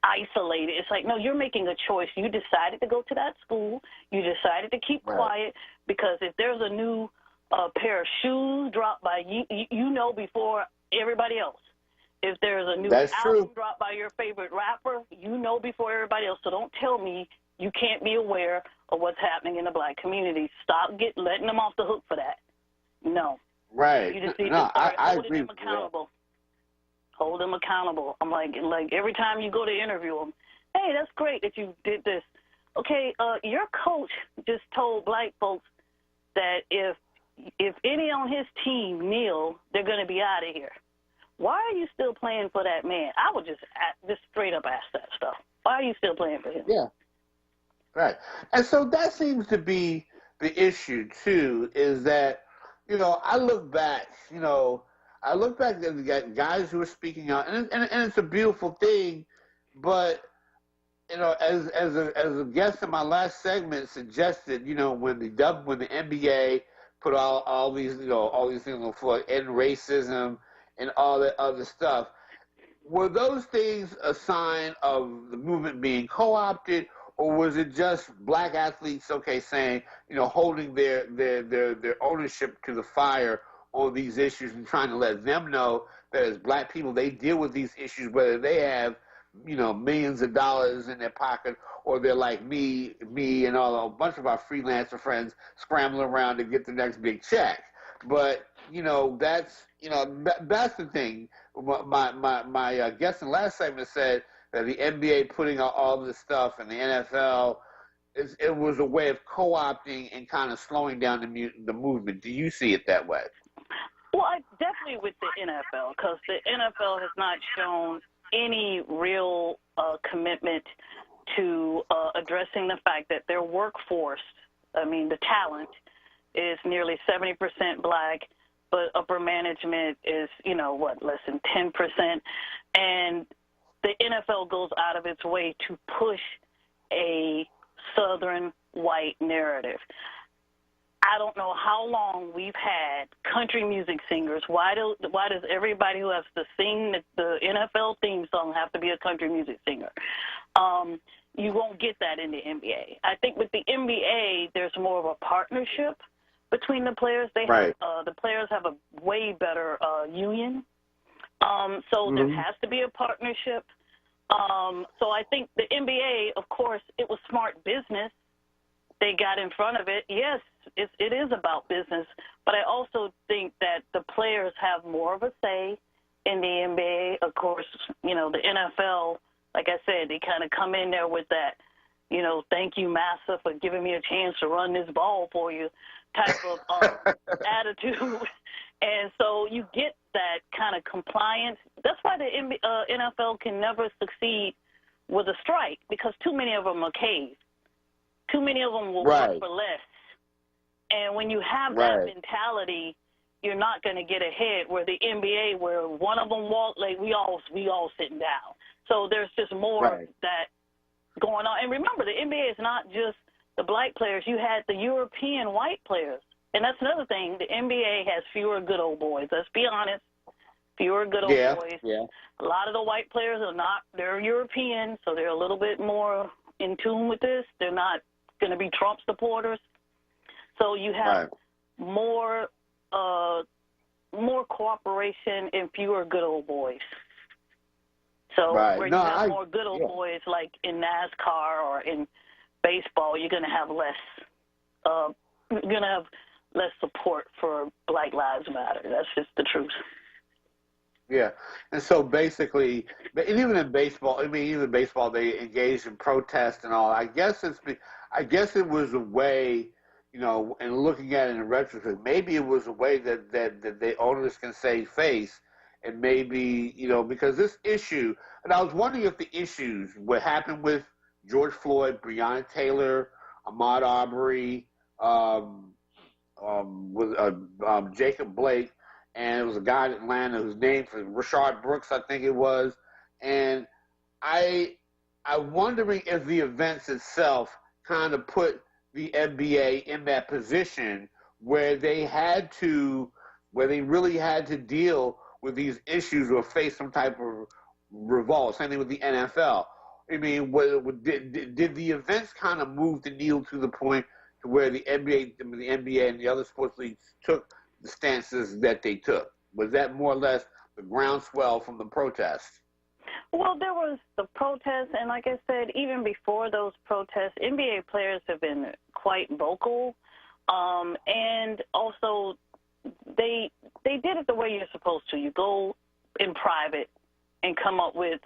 isolated. It's like, no, you're making a choice. You decided to go to that school. You decided to keep quiet because if there's a new pair of shoes dropped by you, before everybody else. If there's a new album dropped by your favorite rapper, before everybody else. So don't tell me you can't be aware of what's happening in the black community. Stop letting them off the hook for that. No. Right. You just need to start holding them accountable. Hold them accountable. I'm like every time you go to interview them, hey, that's great that you did this. Okay, your coach just told black folks that if any on his team kneel, they're going to be out of here. Why are you still playing for that man? I would just straight up ask that stuff. Why are you still playing for him? Yeah. Right. And so that seems to be the issue, too, is that, I look back at the guys who are speaking out, and it's a beautiful thing, but, as a guest in my last segment suggested, when the NBA put all these things on the floor, end racism and all that other stuff, were those things a sign of the movement being co-opted, or was it just black athletes, saying, holding their ownership to the fire on these issues and trying to let them know that as black people, they deal with these issues, whether they have, millions of dollars in their pocket, or they're like me and a bunch of our freelancer friends scrambling around to get the next big check. But, that's the thing. My guest in the last segment said that the NBA putting out all this stuff and the NFL, it was a way of co-opting and kind of slowing down the movement. Do you see it that way? Well, definitely with the NFL, because the NFL has not shown any real commitment to addressing the fact that their workforce, the talent, is nearly 70% black, but upper management is, less than 10%. And the NFL goes out of its way to push a Southern white narrative. I don't know how long we've had country music singers. Why does everybody who has to sing the NFL theme song have to be a country music singer? You won't get that in the NBA. I think with the NBA, there's more of a partnership between the players. The players have a way better union. So there has to be a partnership. So I think the NBA, of course, it was smart business. They got in front of it. Yes, it is about business, but I also think that the players have more of a say in the NBA. Of course, the NFL, like I said, they kind of come in there with that, thank you, Massa, for giving me a chance to run this ball for you type of attitude. And so you get that kind of compliance. That's why the NFL can never succeed with a strike, because too many of them are caved. Too many of them will work for less. And when you have that mentality, you're not going to get ahead. Where the NBA, where one of them walk, like we all sitting down. So there's just more of that going on. And remember, the NBA is not just the black players. You had the European white players. And that's another thing. The NBA has fewer good old boys. Let's be honest. Fewer good old boys. Yeah. A lot of the white players they're European, so they're a little bit more in tune with this. They're not going to be Trump supporters. So you have more cooperation and fewer good old boys. So where you have more good old boys, like in NASCAR or in baseball, you're going to have less support for Black Lives Matter. That's just the truth. Yeah, and so basically, and even in baseball, they engaged in protest and all. I guess it was a way, and looking at it in retrospect, maybe it was a way that the owners can save face, and maybe because this issue, and I was wondering if the issues, what happened with George Floyd, Breonna Taylor, Ahmaud Arbery, with Jacob Blake. And it was a guy in Atlanta whose name was Rashard Brooks, I think it was. And I'm wondering if the events itself kind of put the NBA in that position where they really had to deal with these issues or face some type of revolt. Same thing with the NFL. Did the events kind of move the needle to the point to where the NBA and the other sports leagues took the stances that they took? Was that more or less the groundswell from the protests? Well, there was the protests, and like I said, even before those protests, NBA players have been quite vocal, and also they did it the way you're supposed to. You go in private and come up with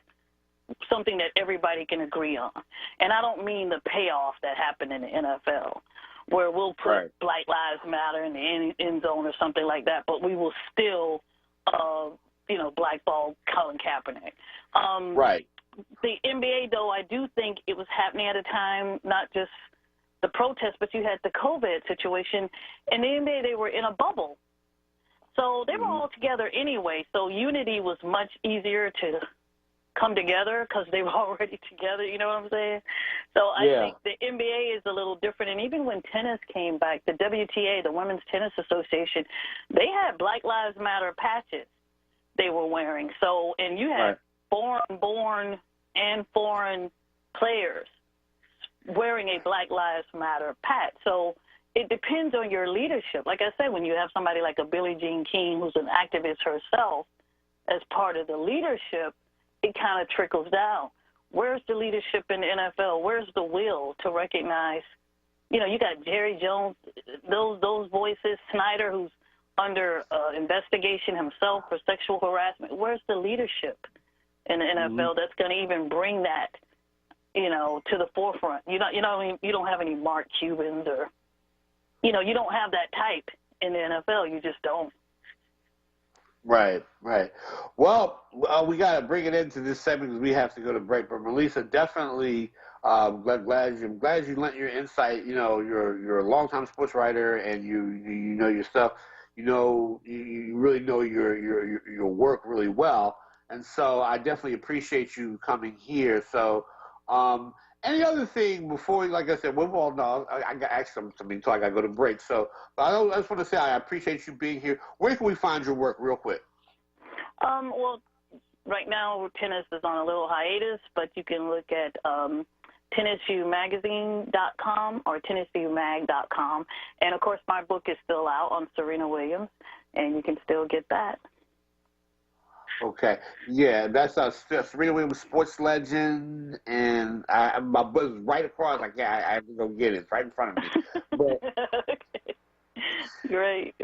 something that everybody can agree on. And I don't mean the payoff that happened in the NFL, where we'll put Black Lives Matter in the end zone or something like that, but we will still, blackball Colin Kaepernick. the NBA, though, I do think it was happening at a time, not just the protest, but you had the COVID situation. And the NBA, they were in a bubble. So they were all together anyway. So unity was much easier to come together because they were already together. You know what I'm saying? So I think the NBA is a little different. And even when tennis came back, the WTA, the Women's Tennis Association, they had Black Lives Matter patches they were wearing. So, and you had foreign-born and foreign players wearing a Black Lives Matter patch. So it depends on your leadership. Like I said, when you have somebody like a Billie Jean King who's an activist herself as part of the leadership, it kind of trickles down. Where's the leadership in the NFL? Where's the will to recognize, you know, you got Jerry Jones, those voices, Snyder, who's under investigation himself for sexual harassment. Where's the leadership in the NFL that's going to even bring that, you know, to the forefront? You don't have any Mark Cubans or, you know, you don't have that type in the NFL. You just don't. Right. Well, we got to bring it into this segment because we have to go to break. But Melissa, definitely glad you lent your insight. You know, you're a longtime sports writer and you know your stuff. You know, you really know your work really well. And so I definitely appreciate you coming here. So any other thing before, like I said, we've all know, I got to ask something until I got to go to break. So but I just want to say I appreciate you being here. Where can we find your work real quick? Well, right now tennis is on a little hiatus, but you can look at tennisviewmagazine.com or tennisviewmag.com. And, of course, my book is still out on Serena Williams, and you can still get that. Okay. Yeah, that's Serena Williams, sports legend, and my book is right across. Like, yeah, I have to go get it. It's right in front of me. But, Great.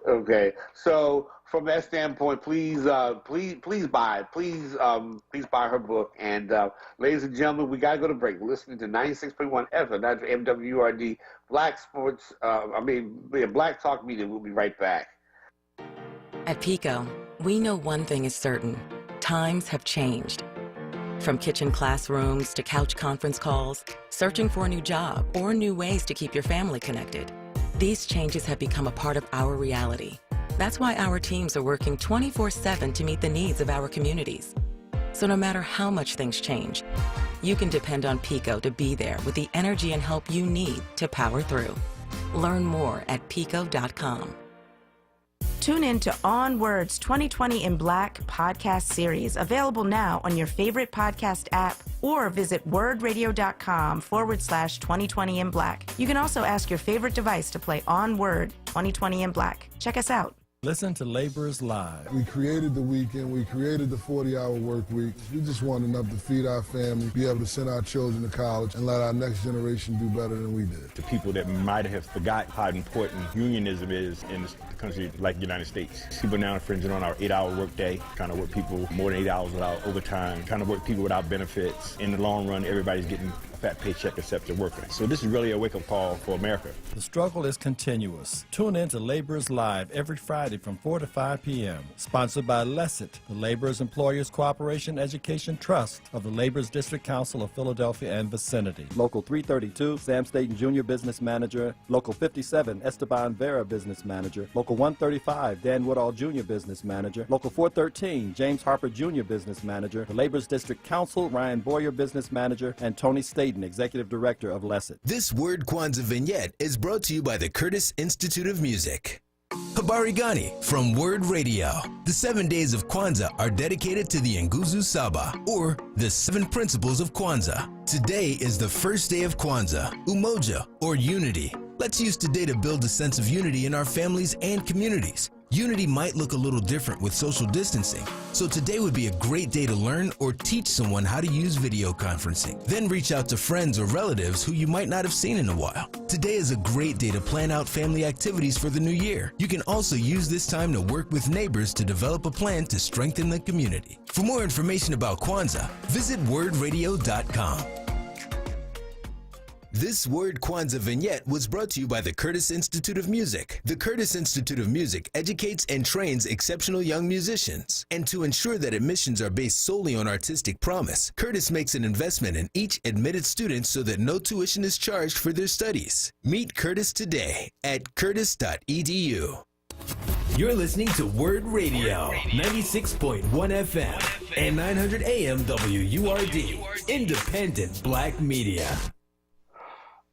Okay. So from that standpoint, please buy her book. And ladies and gentlemen, we got to go to break. We're listening to 96.1 FM, that's MWRD, Black Sports, Black Talk Media. We'll be right back. At PICO, we know one thing is certain. Times have changed. From kitchen classrooms to couch conference calls, searching for a new job, or new ways to keep your family connected. These changes have become a part of our reality. That's why our teams are working 24/7 to meet the needs of our communities. So no matter how much things change, you can depend on PICO to be there with the energy and help you need to power through. Learn more at pico.com. Tune in to onWURD's 2020 in Black podcast series, available now on your favorite podcast app, or visit wordradio.com/2020 in Black. You can also ask your favorite device to play onWURD 2020 in Black. Check us out. Listen to Laborers Live. We created the weekend. We created the 40-hour work week. We just want enough to feed our family, be able to send our children to college, and let our next generation do better than we did. To people that might have forgot how important unionism is in a country like the United States. People now infringing on our 8-hour workday, trying to work people more than 8 hours without overtime, trying to work people without benefits. In the long run, everybody's getting a fat paycheck except the worker. So this is really a wake-up call for America. The struggle is continuous. Tune in to Laborers Live every Friday from 4 to 5 p.m. Sponsored by LESIT, the Laborers Employers Cooperation Education Trust of the Laborers District Council of Philadelphia and vicinity. Local 332, Sam Staten Jr. Business Manager. Local 57, Esteban Vera Business Manager. Local 135, Dan Woodall Jr. Business Manager. Local 413, James Harper Jr. Business Manager. The Laborers District Council, Ryan Boyer Business Manager, and Tony Staten, Executive Director of LESIT. This WURD Kwanzaa vignette is brought to you by the Curtis Institute of Music. Habari Gani from WURD Radio. The 7 days of Kwanzaa are dedicated to the Nguzo Saba, or the 7 principles of Kwanzaa. Today is the first day of Kwanzaa, Umoja, or unity. Let's use today to build a sense of unity in our families and communities. Unity might look a little different with social distancing, so today would be a great day to learn or teach someone how to use video conferencing. Then reach out to friends or relatives who you might not have seen in a while. Today is a great day to plan out family activities for the new year. You can also use this time to work with neighbors to develop a plan to strengthen the community. For more information about Kwanzaa, visit wordradio.com. This WURD Kwanzaa vignette was brought to you by the Curtis Institute of Music. The Curtis Institute of Music educates and trains exceptional young musicians. And to ensure that admissions are based solely on artistic promise, Curtis makes an investment in each admitted student so that no tuition is charged for their studies. Meet Curtis today at curtis.edu. You're listening to WURD Radio, 96.1 FM and 900 AM WURD, independent black media.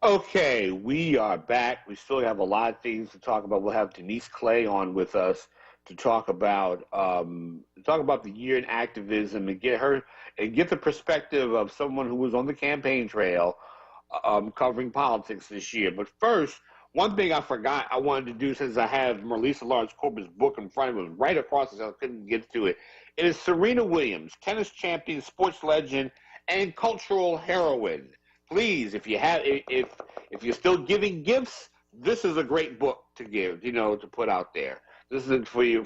Okay, we are back. We still have a lot of things to talk about. We'll have Denise Clay on with us to talk about the year in activism and get the perspective of someone who was on the campaign trail covering politics this year. But first, one thing I forgot I wanted to do, since I have Melissa Lawrence Corpus' book in front of me, it was right across it, so I couldn't get to it. It is Serena Williams, tennis champion, sports legend, and cultural heroine. Please, if you're still giving gifts, this is a great book to give, to put out there. This is for you,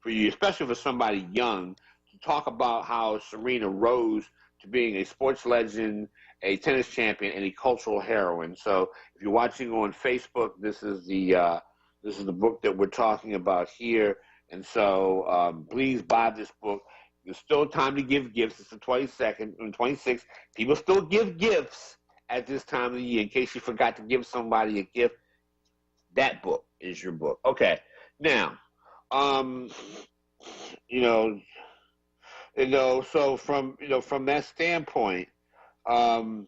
especially for somebody young, to talk about how Serena rose to being a sports legend, a tennis champion, and a cultural heroine. So, if you're watching on Facebook, this is the book that we're talking about here. And so, please buy this book. There's still time to give gifts. It's the 22nd and 26th. People still give gifts at this time of the year. In case you forgot to give somebody a gift, that book is your book. Okay. Now, so from that standpoint, all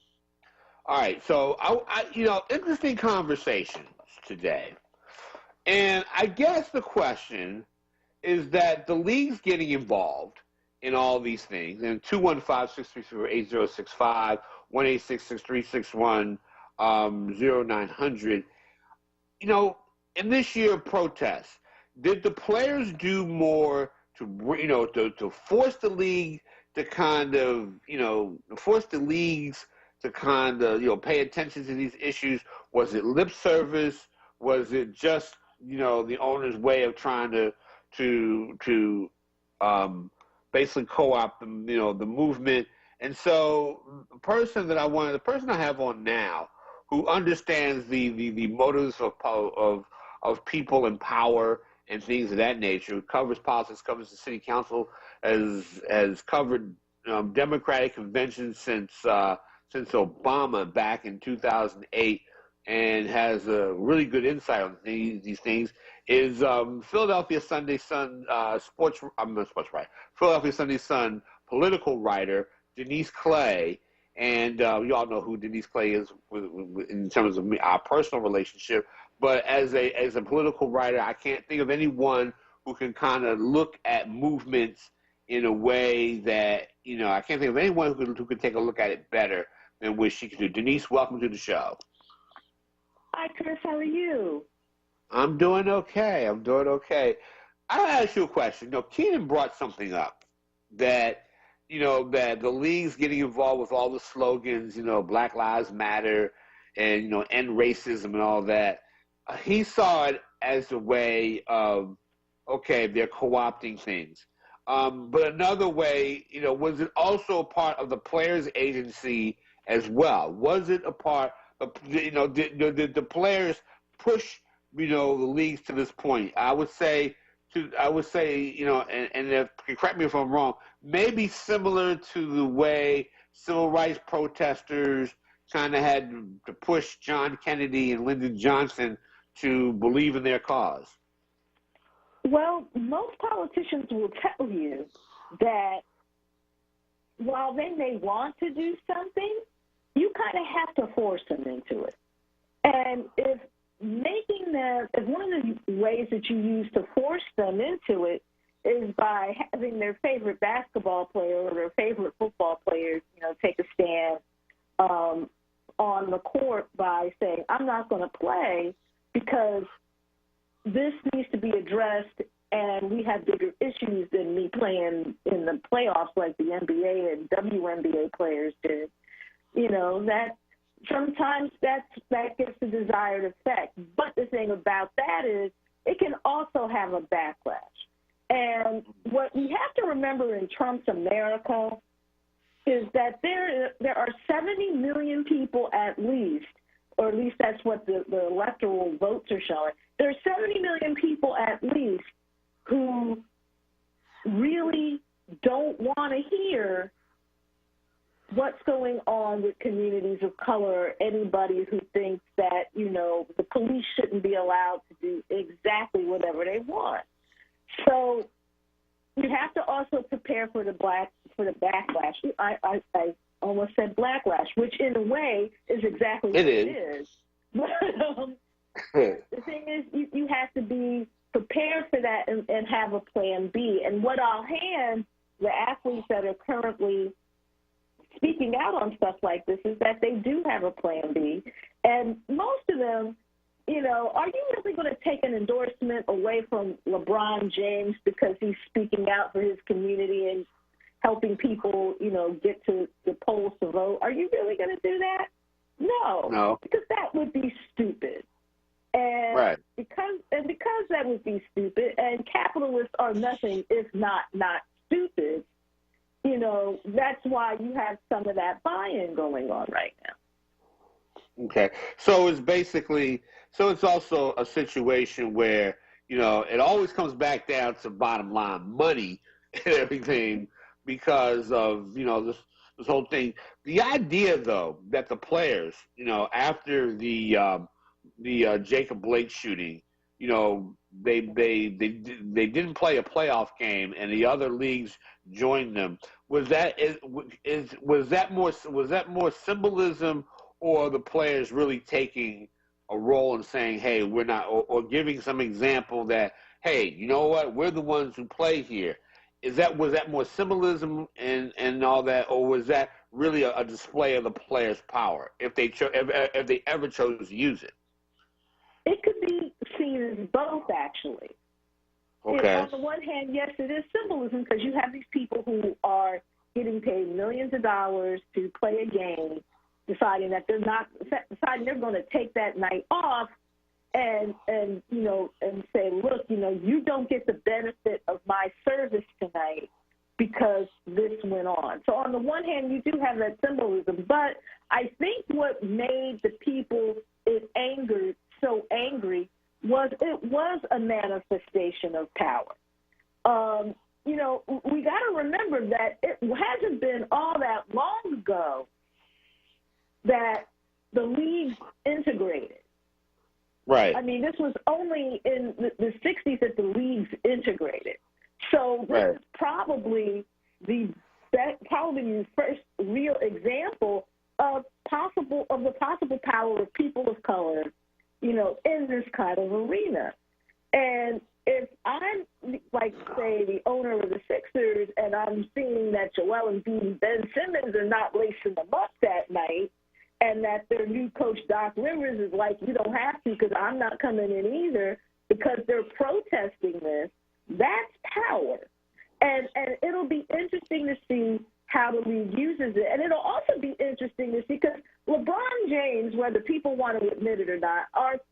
right. So interesting conversations today, and I guess the question is that the league's getting involved in all these things. And 215-634-8065, 1-866-361-0900. In this year of protests, did the players do more to force the league to kind of, force the leagues to kind of, pay attention to these issues? Was it lip service? Was it just, the owner's way of trying to basically co-opt the movement? And so the person I have on now, who understands the motives of people in power and things of that nature, who covers politics, covers the city council, has covered Democratic conventions since Obama back in 2008, and has a really good insight on these things, is Philadelphia Sunday Sun Philadelphia Sunday Sun political writer Denise Clay. And you all know who Denise Clay is in terms of our personal relationship. But as a political writer, I can't think of anyone who can kind of look at movements in a way that, I can't think of anyone who could take a look at it better than what she could do. Denise, welcome to the show. Hi, Chris. How are you? I'm doing okay. I'll ask you a question. Keenan brought something up that, that the league's getting involved with all the slogans, Black Lives Matter and, end racism and all that. He saw it as a way of, okay, they're co-opting things. But another way, was it also a part of the players' agency as well? Was it a part of, did the players push, the leagues to this point? I would say, and correct me if I'm wrong, maybe similar to the way civil rights protesters kind of had to push John Kennedy and Lyndon Johnson to believe in their cause. Well, most politicians will tell you that while they may want to do something, you kind of have to force them into it. And if one of the ways that you use to force them into it is by having their favorite basketball player or their favorite football player, take a stand on the court by saying, I'm not going to play because this needs to be addressed and we have bigger issues than me playing in the playoffs like the NBA and WNBA players did. That sometimes that gets the desired effect. But the thing about that is it can also have a backlash. And what we have to remember in Trump's America is that there are 70 million people at least, or at least that's what the electoral votes are showing. There are 70 million people at least who really don't want to hear what's going on with communities of color, anybody who thinks that, you know, the police shouldn't be allowed to do exactly whatever they want. So you have to also prepare for the backlash. I almost said blacklash, which in a way is exactly what it is. But the thing is, you have to be prepared for that and have a plan B. And what I'll hand the athletes that are currently speaking out on stuff like this is that they do have a plan B. And most of them, you know, are you really going to take an endorsement away from LeBron James because he's speaking out for his community and helping people, you know, get to the polls to vote? Are you really going to do that? No. Because that would be stupid. And because that would be stupid, and capitalists are nothing if not stupid, you know, that's why you have some of that buy-in going on right now. Okay. So it's also a situation where, you know, it always comes back down to bottom line money and everything because of, you know, this whole thing. The idea, though, that the players, you know, after the Jacob Blake shooting, you know, they didn't play a playoff game, and the other leagues joined them. Was that more symbolism, or the players really taking a role and saying, hey, we're not, or giving some example that, hey, you know what, we're the ones who play here? Was that more symbolism and all that, or was that really a display of the players' power if they ever chose to use it? It could be seen as both, actually. Okay. On the one hand, yes, it is symbolism because you have these people who are getting paid millions of dollars to play a game, deciding they're going to take that night off, and you know, and say, look, you know, you don't get the benefit of my service tonight because this went on. So on the one hand, you do have that symbolism, but I think what made the people so angry was a manifestation of power. You know, we got to remember that it hasn't been all that long ago that the leagues integrated. Right. I mean, this was only in the 60s that the leagues integrated. So this is probably the first real example of the possible power of people of color, you know, in this kind of arena. And if I'm, like, say, the owner of the Sixers, and I'm seeing that Joel Embiid and Ben Simmons are not lacing them up that night, and that their new coach, Doc Rivers, is like, you don't have to because I'm not coming in either, because they're protesting this, that's power. And it'll be interesting to see how the league uses it. And it'll also be interesting to see, because LeBron James, whether people want to admit it or not,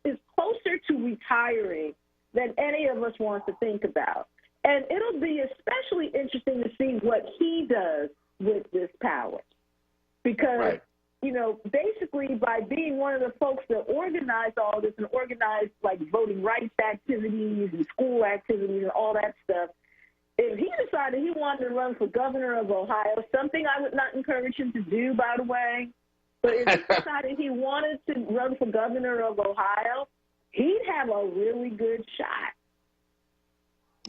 is closer to retiring than any of us want to think about. And it'll be especially interesting to see what he does with this power. Because, you know, basically by being one of the folks that organized all this and organized, like, voting rights activities and school activities and all that stuff, if he decided he wanted to run for governor of Ohio, something I would not encourage him to do, by the way, but if he decided he wanted to run for governor of Ohio, he'd have a really good shot.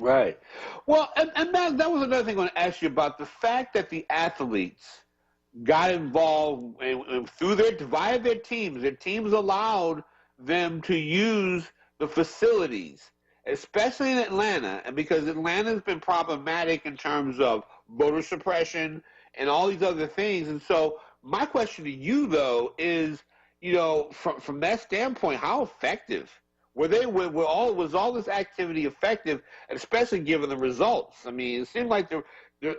Right. Well, and that was another thing I want to ask you about, the fact that the athletes got involved and via their teams allowed them to use the facilities, especially in Atlanta, and because Atlanta's been problematic in terms of voter suppression and all these other things. And so my question to you, though, is, you know, from that standpoint, how effective was all this activity effective, especially given the results? I mean, it seemed like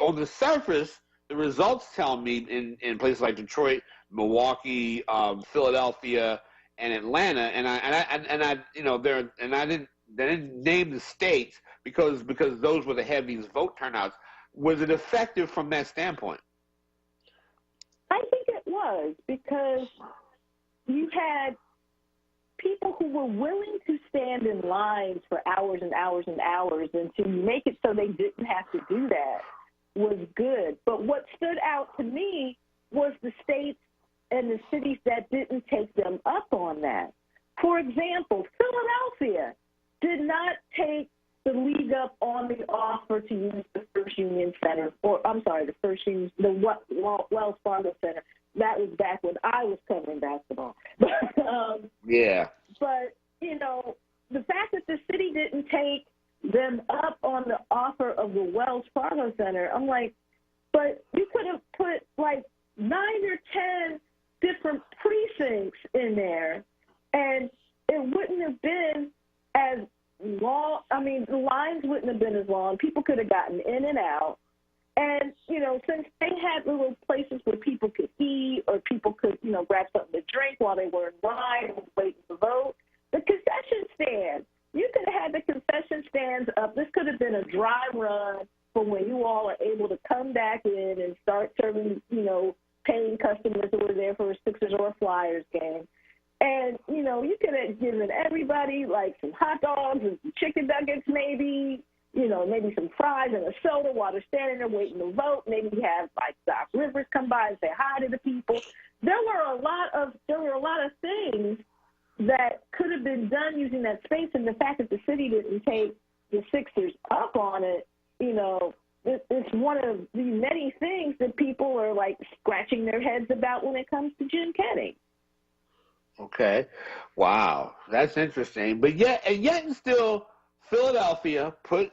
on the surface, the results tell me in places like Detroit, Milwaukee, Philadelphia, and Atlanta, and I you know, they didn't name the states because those were the heaviest vote turnouts. Was it effective from that standpoint? was, because you had people who were willing to stand in lines for hours and hours and hours, and to make it so they didn't have to do that was good. But what stood out to me was the states and the cities that didn't take them up on that. For example, Philadelphia did not take the league up on the offer to use the First Union Center, the Wells Fargo Center. That was back when I was covering basketball. Yeah. But, you know, the fact that the city didn't take them up on the offer of the Wells Fargo Center, I'm like, but you could have put like 9 or 10 different precincts in there, and it wouldn't have been as long. I mean, the lines wouldn't have been as long. People could have gotten in and out. And, you know, since they had little places where people could eat or people could, you know, grab something to drink while they were in line and waiting to vote, the concession stand, you could have had the concession stands up. This could have been a dry run for when you all are able to come back in and start serving, you know, paying customers who were there for a Sixers or a Flyers game. And, you know, you could have given everybody like some hot dogs and some chicken nuggets maybe, you know, maybe some fries and a soda while they're standing there waiting to vote. Maybe have like Doc Rivers come by and say hi to the people. There were a lot of things that could have been done using that space, and the fact that the city didn't take the Sixers up on it, you know, it's one of the many things that people are like scratching their heads about when it comes to Jim Kenny. Okay. Wow. That's interesting. But yet and still, Philadelphia put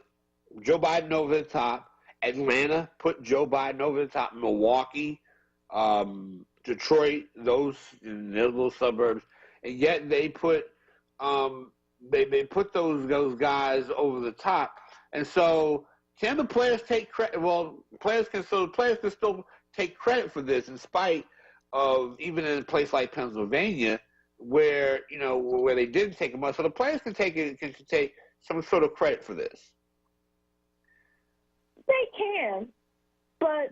Joe Biden over the top. Atlanta put Joe Biden over the top. Milwaukee, Detroit, those in their little suburbs. And yet they put they put those guys over the top. And so can the players take credit? Well, players can still take credit for this, in spite of, even in a place like Pennsylvania, where, you know, where they didn't take them up. So the players can take some sort of credit for this. They can, but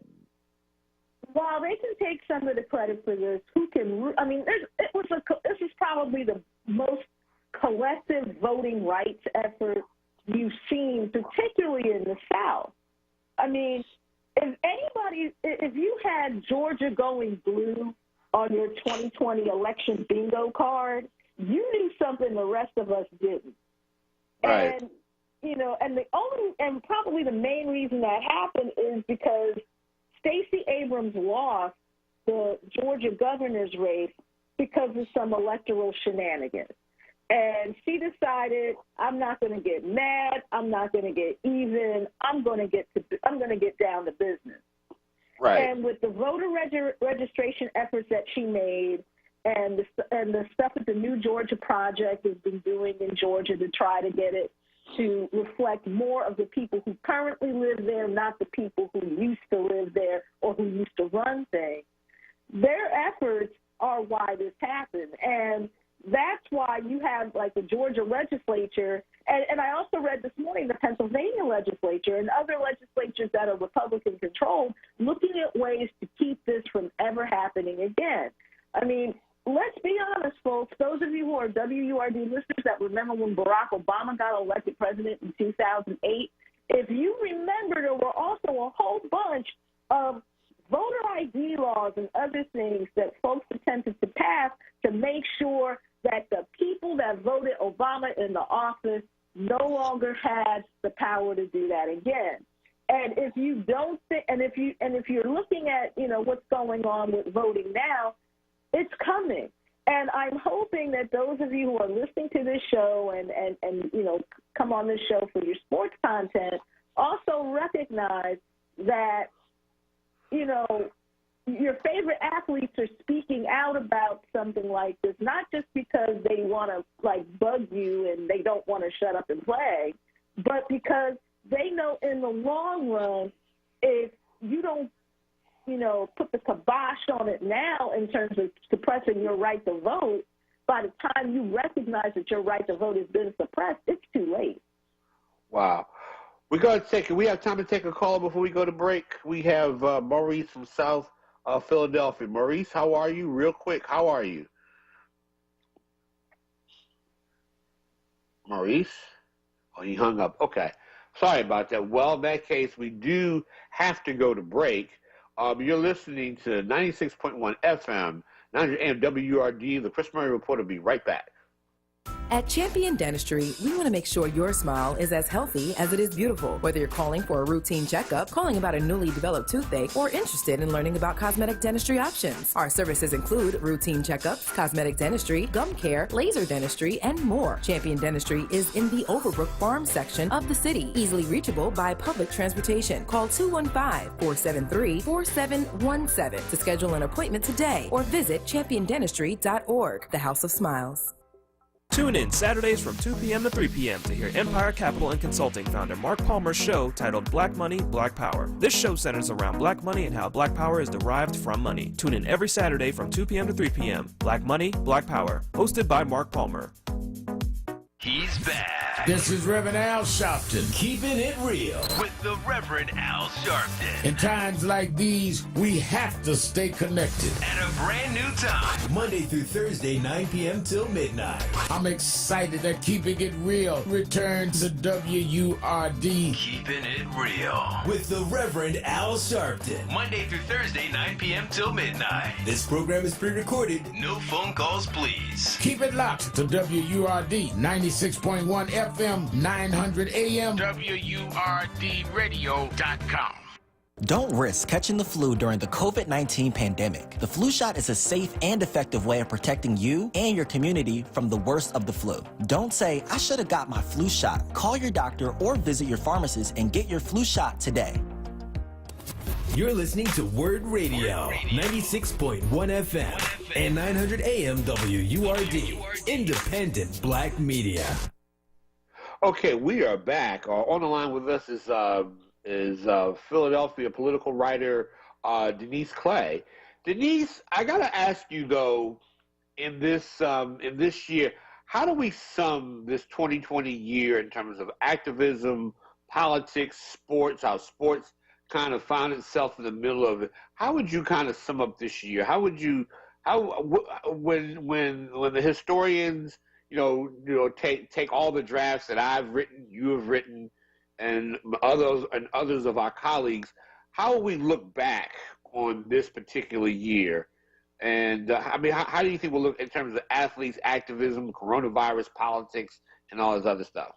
while they can take some of the credit for this, who can? I mean, this is probably the most collective voting rights effort you've seen, particularly in the South. I mean, if you had Georgia going blue on your 2020 election bingo card, you knew something the rest of us didn't. Right. And, you know, and probably the main reason that happened is because Stacey Abrams lost the Georgia governor's race because of some electoral shenanigans. And she decided, I'm not going to get mad. I'm not going to get even. I'm going to get down to business. Right. And with the voter registration efforts that she made, and the stuff that the New Georgia Project has been doing in Georgia to try to get it to reflect more of the people who currently live there, not the people who used to live there or who used to run things, their efforts are why this happened. And that's why you have, like, the Georgia legislature, and I also read this morning the Pennsylvania legislature and other legislatures that are Republican-controlled looking at ways to keep this from ever happening again. I mean, let's be honest, folks. Those of you who are WURD listeners that remember when Barack Obama got elected president in 2008, if you remember, there were also a whole bunch of voter ID laws and other things that folks attempted to pass to make sure that the people that voted Obama in the office no longer had the power to do that again. And if you don't think, and if you're looking at, you know, what's going on with voting now, it's coming. And I'm hoping that those of you who are listening to this show and you know, come on this show for your sports content also recognize that, you know, your favorite athletes are speaking out about something like this, not just because they want to, like, bug you and they don't want to shut up and play, but because they know in the long run, if you don't, you know, put the kibosh on it now in terms of suppressing your right to vote, by the time you recognize that your right to vote has been suppressed, it's too late. Wow. We have time to take a call before we go to break. We have Maurice from South Philadelphia. Maurice, how are you? Real quick, how are you? Maurice? Oh, he hung up. Okay. Sorry about that. Well, in that case, we do have to go to break. You're listening to 96.1 FM, 900 AM WURD. The Chris Murray Report will be right back. At Champion Dentistry, we want to make sure your smile is as healthy as it is beautiful. Whether you're calling for a routine checkup, calling about a newly developed toothache, or interested in learning about cosmetic dentistry options. Our services include routine checkups, cosmetic dentistry, gum care, laser dentistry, and more. Champion Dentistry is in the Overbrook Farm section of the city, easily reachable by public transportation. Call 215-473-4717 to schedule an appointment today or visit championdentistry.org, the House of Smiles. Tune in Saturdays from 2 p.m. to 3 p.m. to hear Empire Capital and Consulting founder Mark Palmer's show titled Black Money, Black Power. This show centers around black money and how black power is derived from money. Tune in every Saturday from 2 p.m. to 3 p.m. Black Money, Black Power. Hosted by Mark Palmer. He's back. This is Reverend Al Sharpton. Keeping it real. With the Reverend Al Sharpton. In times like these, we have to stay connected. At a brand new time. Monday through Thursday, 9 p.m. till midnight. I'm excited that Keeping It Real returns to WURD. Keeping it real. With the Reverend Al Sharpton. Monday through Thursday, 9 p.m. till midnight. This program is pre-recorded. No phone calls, please. Keep it locked to WURD 96.1 FM, 900 AM. WURDradio.com. Don't risk catching the flu during the COVID-19 pandemic. The flu shot is a safe and effective way of protecting you and your community from the worst of the flu. Don't say, I should have got my flu shot. Call your doctor or visit your pharmacist and get your flu shot today. You're listening to WURD Radio, 96.1 FM and 900 AM WURD, independent black media. Okay, we are back. On the line with us is Philadelphia political writer Denise Clay. Denise, I gotta ask you though, in this year, how do we sum this 2020 year in terms of activism, politics, sports? How sports kind of found itself in the middle of it. How would you kind of sum up this year? When the historians take all the drafts that I've written, you have written, and others of our colleagues, how will we look back on this particular year? And how do you think we'll look in terms of athletes, activism, coronavirus, politics, and all this other stuff?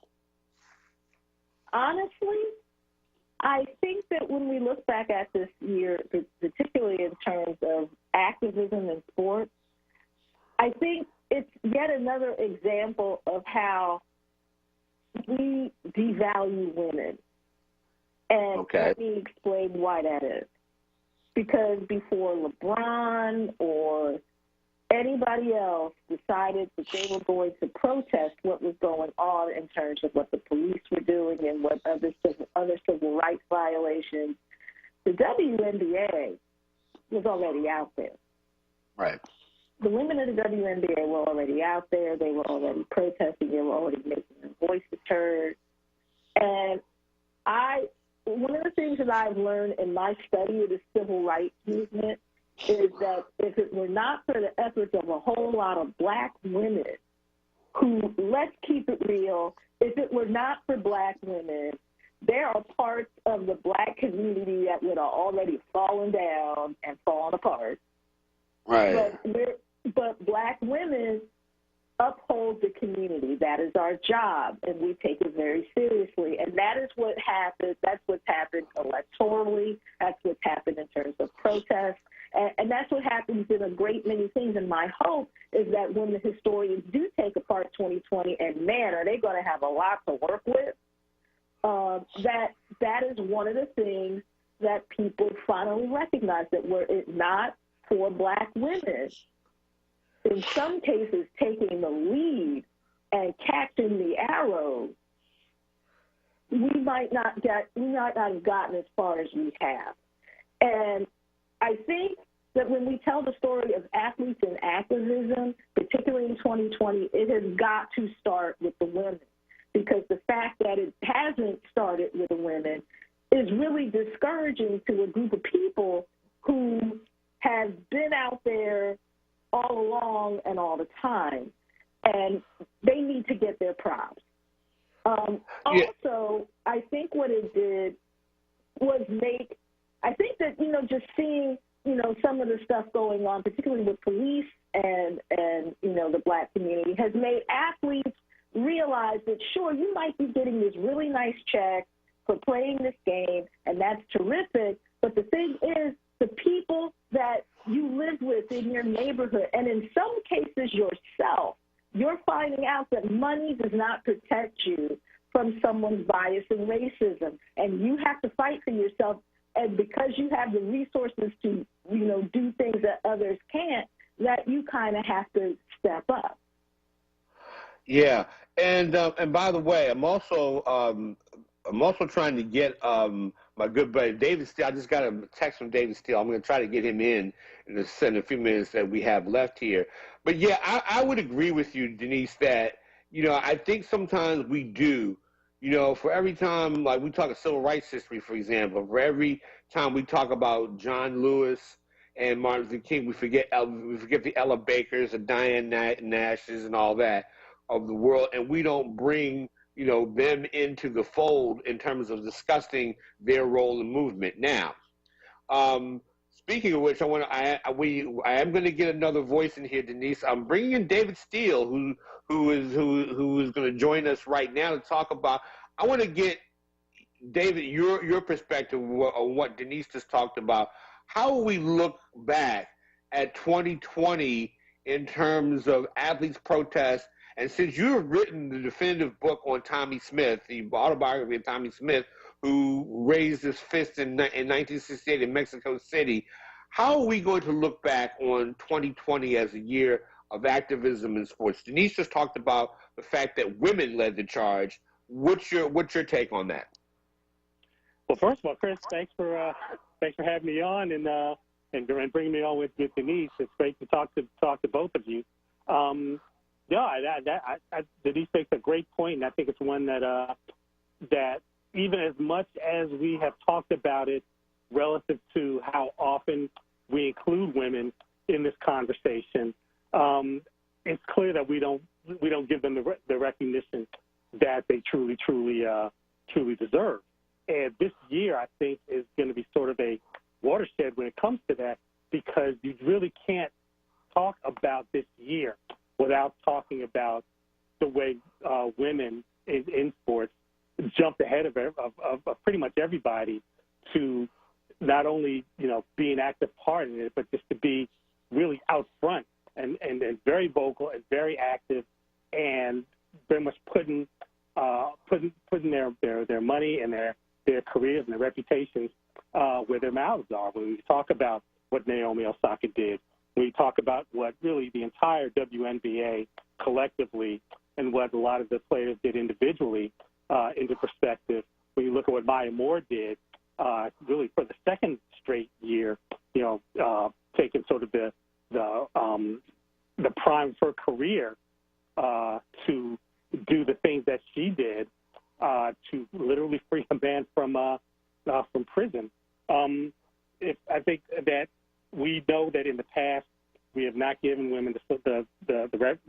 Honestly, I think that when we look back at this year, particularly in terms of activism in sports, I think it's yet another example of how we devalue women. And let me explain why that is. Because before LeBron or anybody else decided that they were going to protest what was going on in terms of what the police were doing and what other civil rights violations, the WNBA was already out there. Right. The women of the WNBA were already out there. They were already protesting. They were already making their voices heard. And one of the things that I've learned in my study of the civil rights movement is that if it were not for the efforts of a whole lot of black women who, let's keep it real, if it were not for black women, there are parts of the black community that would have already fallen down and fallen apart. Right. But black women uphold the community. That is our job, and we take it very seriously. And that is what happened. That's what's happened electorally. That's what's happened in terms of protests. And that's what happens in a great many things. And my hope is that when the historians do take apart 2020, and man, are they going to have a lot to work with, that is one of the things that people finally recognize, that were it not for black women, in some cases taking the lead and catching the arrows, we might not have gotten as far as we have. And I think that when we tell the story of athletes and activism, particularly in 2020, it has got to start with the women, because the fact that it hasn't started with the women is really discouraging to a group of people who has been out there all along and all the time, and they need to get their props. Also, I think what it did was I think that, just seeing, some of the stuff going on, particularly with police and the Black community, has made athletes realize that, sure, you might be getting this really nice check for playing this game, and that's terrific, but the thing is, the people that you live with in your neighborhood, and in some cases yourself, you're finding out that money does not protect you from someone's bias and racism, and you have to fight for yourself. And because you have the resources to, do things that others can't, that you kind of have to step up. Yeah, and by the way, I'm also trying to get my good buddy David Steele. I just got a text from David Steele. I'm going to try to get him in a few minutes that we have left here. But yeah, I would agree with you, Denise, that I think sometimes we do. For every time, like we talk of civil rights history, for example, for every time we talk about John Lewis and Martin Luther King, we forget the Ella Bakers, the Diane Nashes, and all that of the world, and we don't bring them into the fold in terms of discussing their role in movement. Now, speaking of which, I am going to get another voice in here, Denise. I'm bringing in David Steele, who is going to join us right now to talk about. I want to get David your perspective on what Denise just talked about. How will we look back at 2020 in terms of athletes' protests? And since you have written the definitive book on Tommie Smith, the autobiography of Tommie Smith, who raised his fist in 1968 in Mexico City, how are we going to look back on 2020 as a year of activism in sports? Denise just talked about the fact that women led the charge. What's your take on that? Well, first of all, Chris, thanks for having me on and bringing me on with Denise. It's great to talk to both of you. Denise makes a great point, and I think it's one that even as much as we have talked about it relative to how often we include women in this conversation, it's clear that we don't give them the recognition that they truly deserve. And this year, I think, is going to be sort of a watershed when it comes to that, because you really can't talk about this year without talking about the way women in sports jumped ahead of pretty much everybody to not only be an active part in it, but just to be really out front and very vocal and very active, and very much putting their money and their careers and their reputations where their mouths are. When we talk about what Naomi Osaka did, when we talk about what really the entire WNBA collectively and what a lot of the players did individually into perspective, when you look at what Maya Moore did, really for the second straight year, taking sort of the prime of her career to do the things that she did to literally free a man from prison. I think that we know that in the past we have not given women the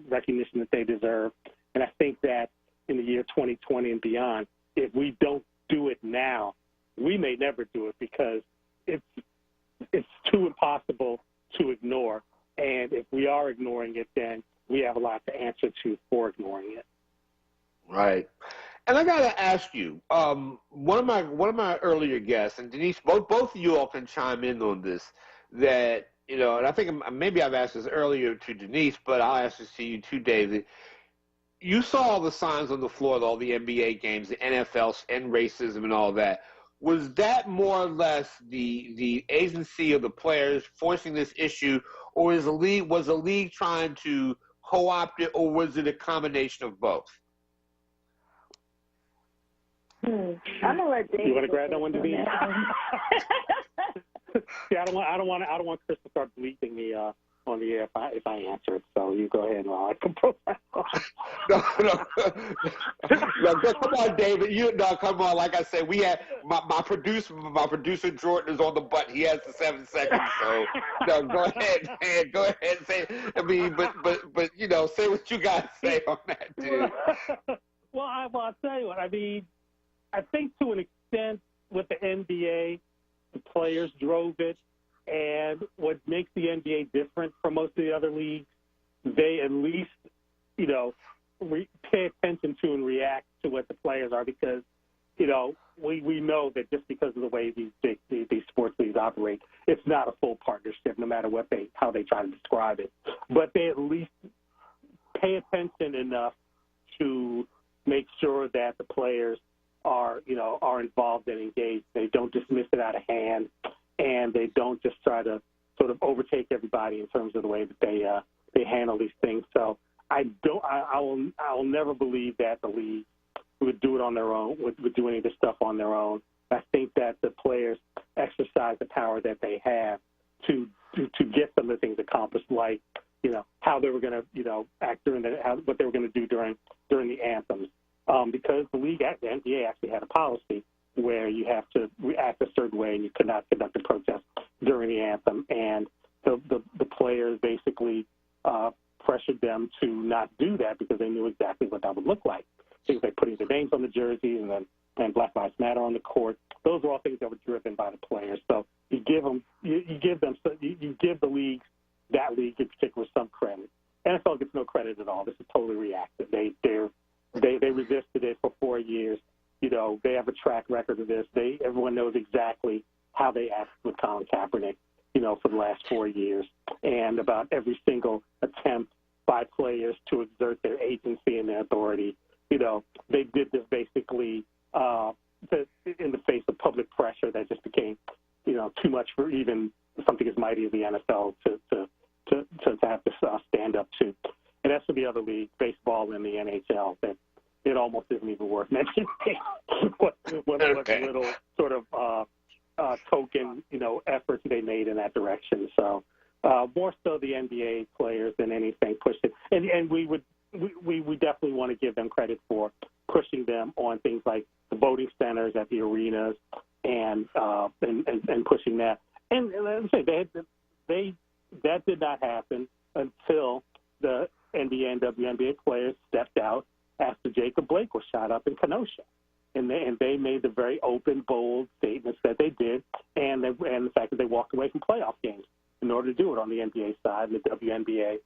recognition that they deserve, and I think that in the year 2020 and beyond, if we don't do it now, we may never do it, because it's too impossible to ignore. And if we are ignoring it, then we have a lot to answer to for ignoring it. Right. And I got to ask you, one of my earlier guests, and Denise, both of you all can chime in on this, that, and I think maybe I've asked this earlier to Denise, but I'll ask this to you too, David. You saw all the signs on the floor of all the NBA games, the NFL, and racism and all that. Was that more or less the agency of the players forcing this issue, or was the league trying to co-opt it, or was it a combination of both? I'm gonna let Dave. You want to grab that one, Denise? Yeah, I don't want Chris to start bleeping me on the air if I answer it. So you go ahead while I compose myself. No, come on, David. Come on. Like I said, we had my producer Jordan is on the button. He has the 7 seconds. So no, go ahead, man. Go ahead and say. I mean, but say what you got to say on that, dude. Well, I'll tell you what. I mean, I think to an extent with the NBA, the players drove it. And what makes the NBA different from most of the other leagues, they at least, pay attention to and react to what the players are because, we know that just because of the way these sports leagues operate, it's not a full partnership, no matter how they try to describe it. But they at least pay attention enough to make sure that the players are involved and engaged. They don't dismiss it out of hand. And they don't just try to sort of overtake everybody in terms of the way that they handle these things. So I will never believe that the league would do it on their own, would do any of this stuff on their own. I think that the players exercise the power that they have to get some of the things accomplished, like how they were going to act what they were going to do during the anthems, because the league, the NBA, actually had a policy where you have to react a certain way and you could not conduct a protest during the anthem. And the players basically pressured them to not do that because they knew exactly what that would look like. Things like putting their names on the jerseys and Black Lives Matter on the court. Those were all things that were driven by the players. So you give the leagues, that league in particular, some credit. NFL gets no credit at all. This is totally reactive. They resisted it for 4 years. They have a track record of this. Everyone knows exactly how they acted with Colin Kaepernick, for the last 4 years, and about every single attempt by players to exert their agency and their authority. They did this basically in the face of public pressure that just became, too much for even something as mighty as the NFL to have to stand up to. And that's for the other leagues, baseball and the NHL. That it almost isn't even worth mentioning what little sort of token, efforts they made in that direction. So more so the NBA players than anything pushed it. And we definitely want to give them credit for pushing them on things like the voting centers at the arenas and pushing that. And let's say that did not happen until the NBA and WNBA players stepped out after Jacob Blake was shot up in Kenosha. And they made the very open, bold statements that they did, and the fact that they walked away from playoff games in order to do it on the NBA side, and the WNBA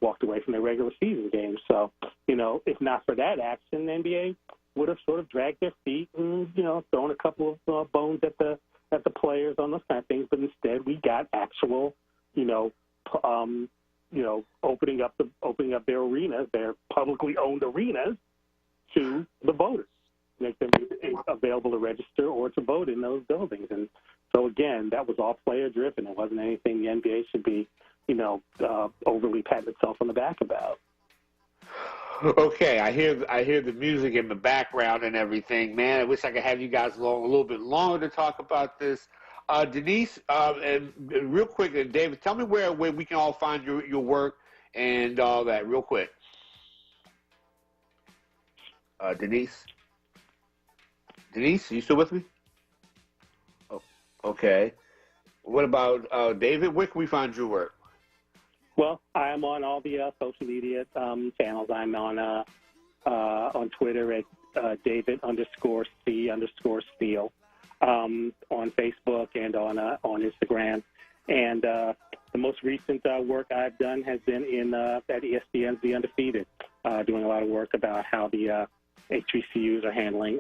walked away from their regular season games. So, if not for that action, the NBA would have sort of dragged their feet and, thrown a couple of bones at the players on those kind of things. But instead, we got actual, opening up their arenas, their publicly owned arenas, to the voters, make them available to register or to vote in those buildings. And so again, that was all player driven. It wasn't anything the NBA should be, overly patting itself on the back about. Okay, I hear the music in the background and everything. Man, I wish I could have you guys along a little bit longer to talk about this. Denise, and real quick, and David, tell me where we can all find your work and all that, real quick. Denise, are you still with me? Oh, okay. What about David? Where can we find your work? Well, I am on all the social media channels. I'm on Twitter at David_C_Steele. On Facebook and on Instagram. And the most recent work I've done has been at ESPN's The Undefeated, doing a lot of work about how the HBCUs are handling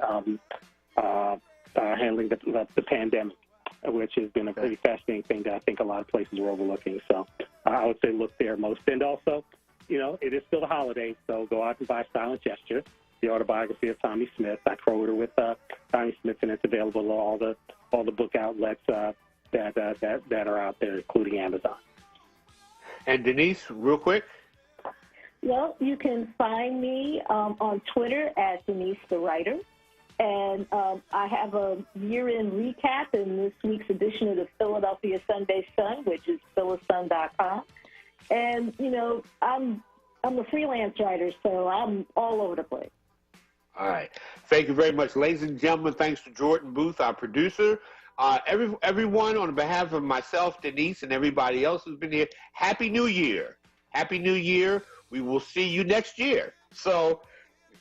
the pandemic, which has been a pretty fascinating thing that I think a lot of places are overlooking. So I would say look there most. And also, it is still the holidays, so go out and buy Silent Gesture, the autobiography of Tommy Smith. I co-wrote with Tommy Smith, and it's available to all the book outlets that are out there, including Amazon. And Denise, real quick. Well, you can find me on Twitter at Denise the Writer, and I have a year-end recap in this week's edition of the Philadelphia Sunday Sun, which is philasun.com. And, you know, I'm a freelance writer, so I'm all over the place. All right. Thank you very much. Ladies and gentlemen, thanks to Jordan Booth, our producer. Everyone, on behalf of myself, Denise, and everybody else who's been here, Happy New Year. Happy New Year. We will see you next year. So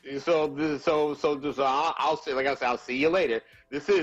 I'll say, like I said, I'll see you later. This is